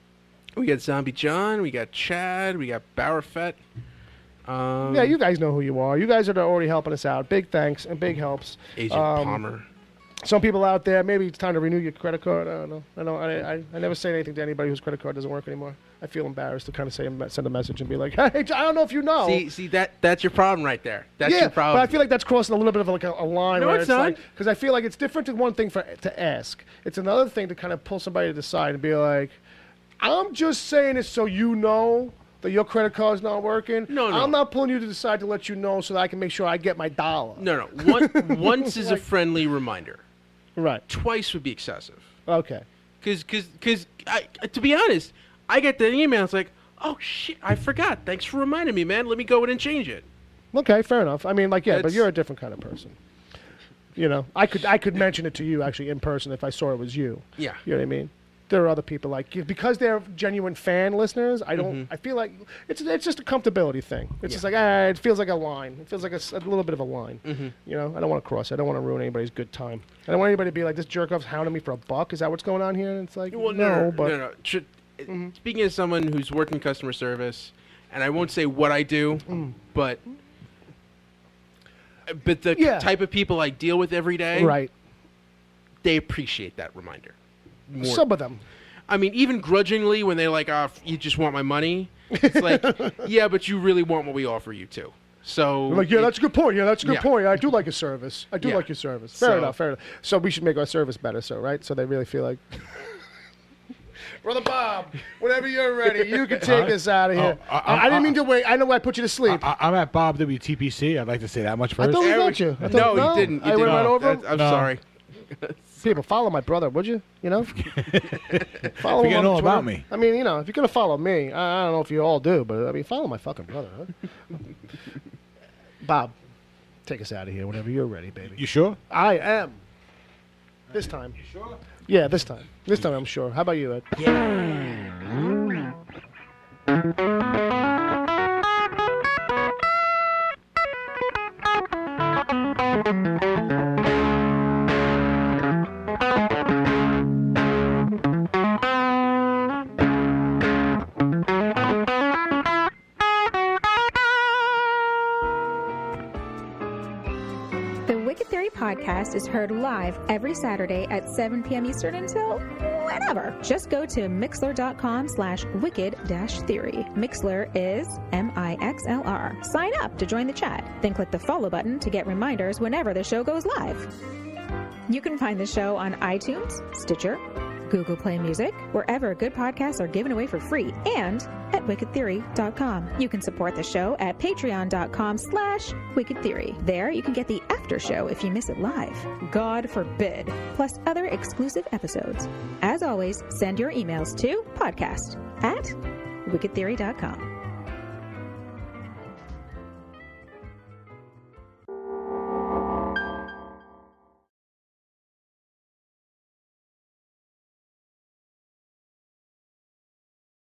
We got Zombie John. We got Chad. We got Barrafet. Yeah, you guys know who you are. You guys are already helping us out. Big thanks and big helps. Agent Palmer. Some people out there, maybe it's time to renew your credit card. I don't know. I never say anything to anybody whose credit card doesn't work anymore. I feel embarrassed to kind of send a message and be like, hey, I don't know if you know. See that's your problem right there. That's yeah, your problem. but I feel like that's crossing a little bit of like a line. No, where it's not. like, because I feel like it's different to one thing to ask. It's another thing to kind of pull somebody to the side and be like, I'm just saying it so you know that your credit card's not working. No. I'm not pulling you to the side to let you know so that I can make sure I get my dollar. No. Once is a friendly reminder. Right. Twice would be excessive. Okay. Because to be honest, I get the email. It's like, oh shit, I forgot. Thanks for reminding me, man. Let me go in and change it. Okay, fair enough. I mean, like, yeah, but That's- you're a different kind of person. You know, I could mention it to you actually in person if I saw it was you. Yeah. You know what I mean? There are other people like because they're genuine fan listeners. I don't. I feel like it's just a comfortability thing. It's just like it feels like a line. It feels like a little bit of a line. You know, I don't want to cross it. I don't want to ruin anybody's good time. I don't want anybody to be like, this jerk off's hounding me for $1. Is that what's going on here? And it's like, Well, no. Speaking as someone who's worked in customer service, and I won't say what I do, but the type of people I deal with every day, Right. they appreciate that reminder. More. Some of them. I mean, even grudgingly, when they're like, you just want my money, it's like, yeah, but you really want what we offer you too. So Like, yeah, that's a good point. Yeah, that's a good Yeah. point. I do like your service. I do Yeah. like your service. Fair So- enough. Fair enough. So we should make our service better. So right. So they really feel like. Brother Bob, whenever you're ready, you can take us out of here. I didn't mean to wait. I know I put you to sleep. I'm at Bob WTPC. I'd like to say that much I first. thought we got you. I thought, No, you didn't. I went right over him. I'm No. sorry. People, follow my brother, would you? You know? Follow Forget him on all about Twitter. me. I mean, you know, if you're going to follow me, I don't know if you all do, but I mean, follow my fucking brother, huh? Bob, take us out of here whenever you're ready, baby. You sure? I am. This time. You sure? Yeah, this time. This time I'm sure. How about you, Ed? The Wicked Theory podcast is heard live every Saturday at 7 p.m. Eastern until whenever. Just go to mixler.com/wicked-theory. Mixler is MIXLR. Sign up to join the chat. Then click the follow button to get reminders whenever the show goes live. You can find the show on iTunes, Stitcher, Google Play Music, wherever good podcasts are given away for free, and at wickedtheory.com. You can support the show at patreon.com/wickedtheory. There you can get the after show if you miss it live. God forbid. Plus other exclusive episodes. As always, send your emails to podcast@wickedtheory.com.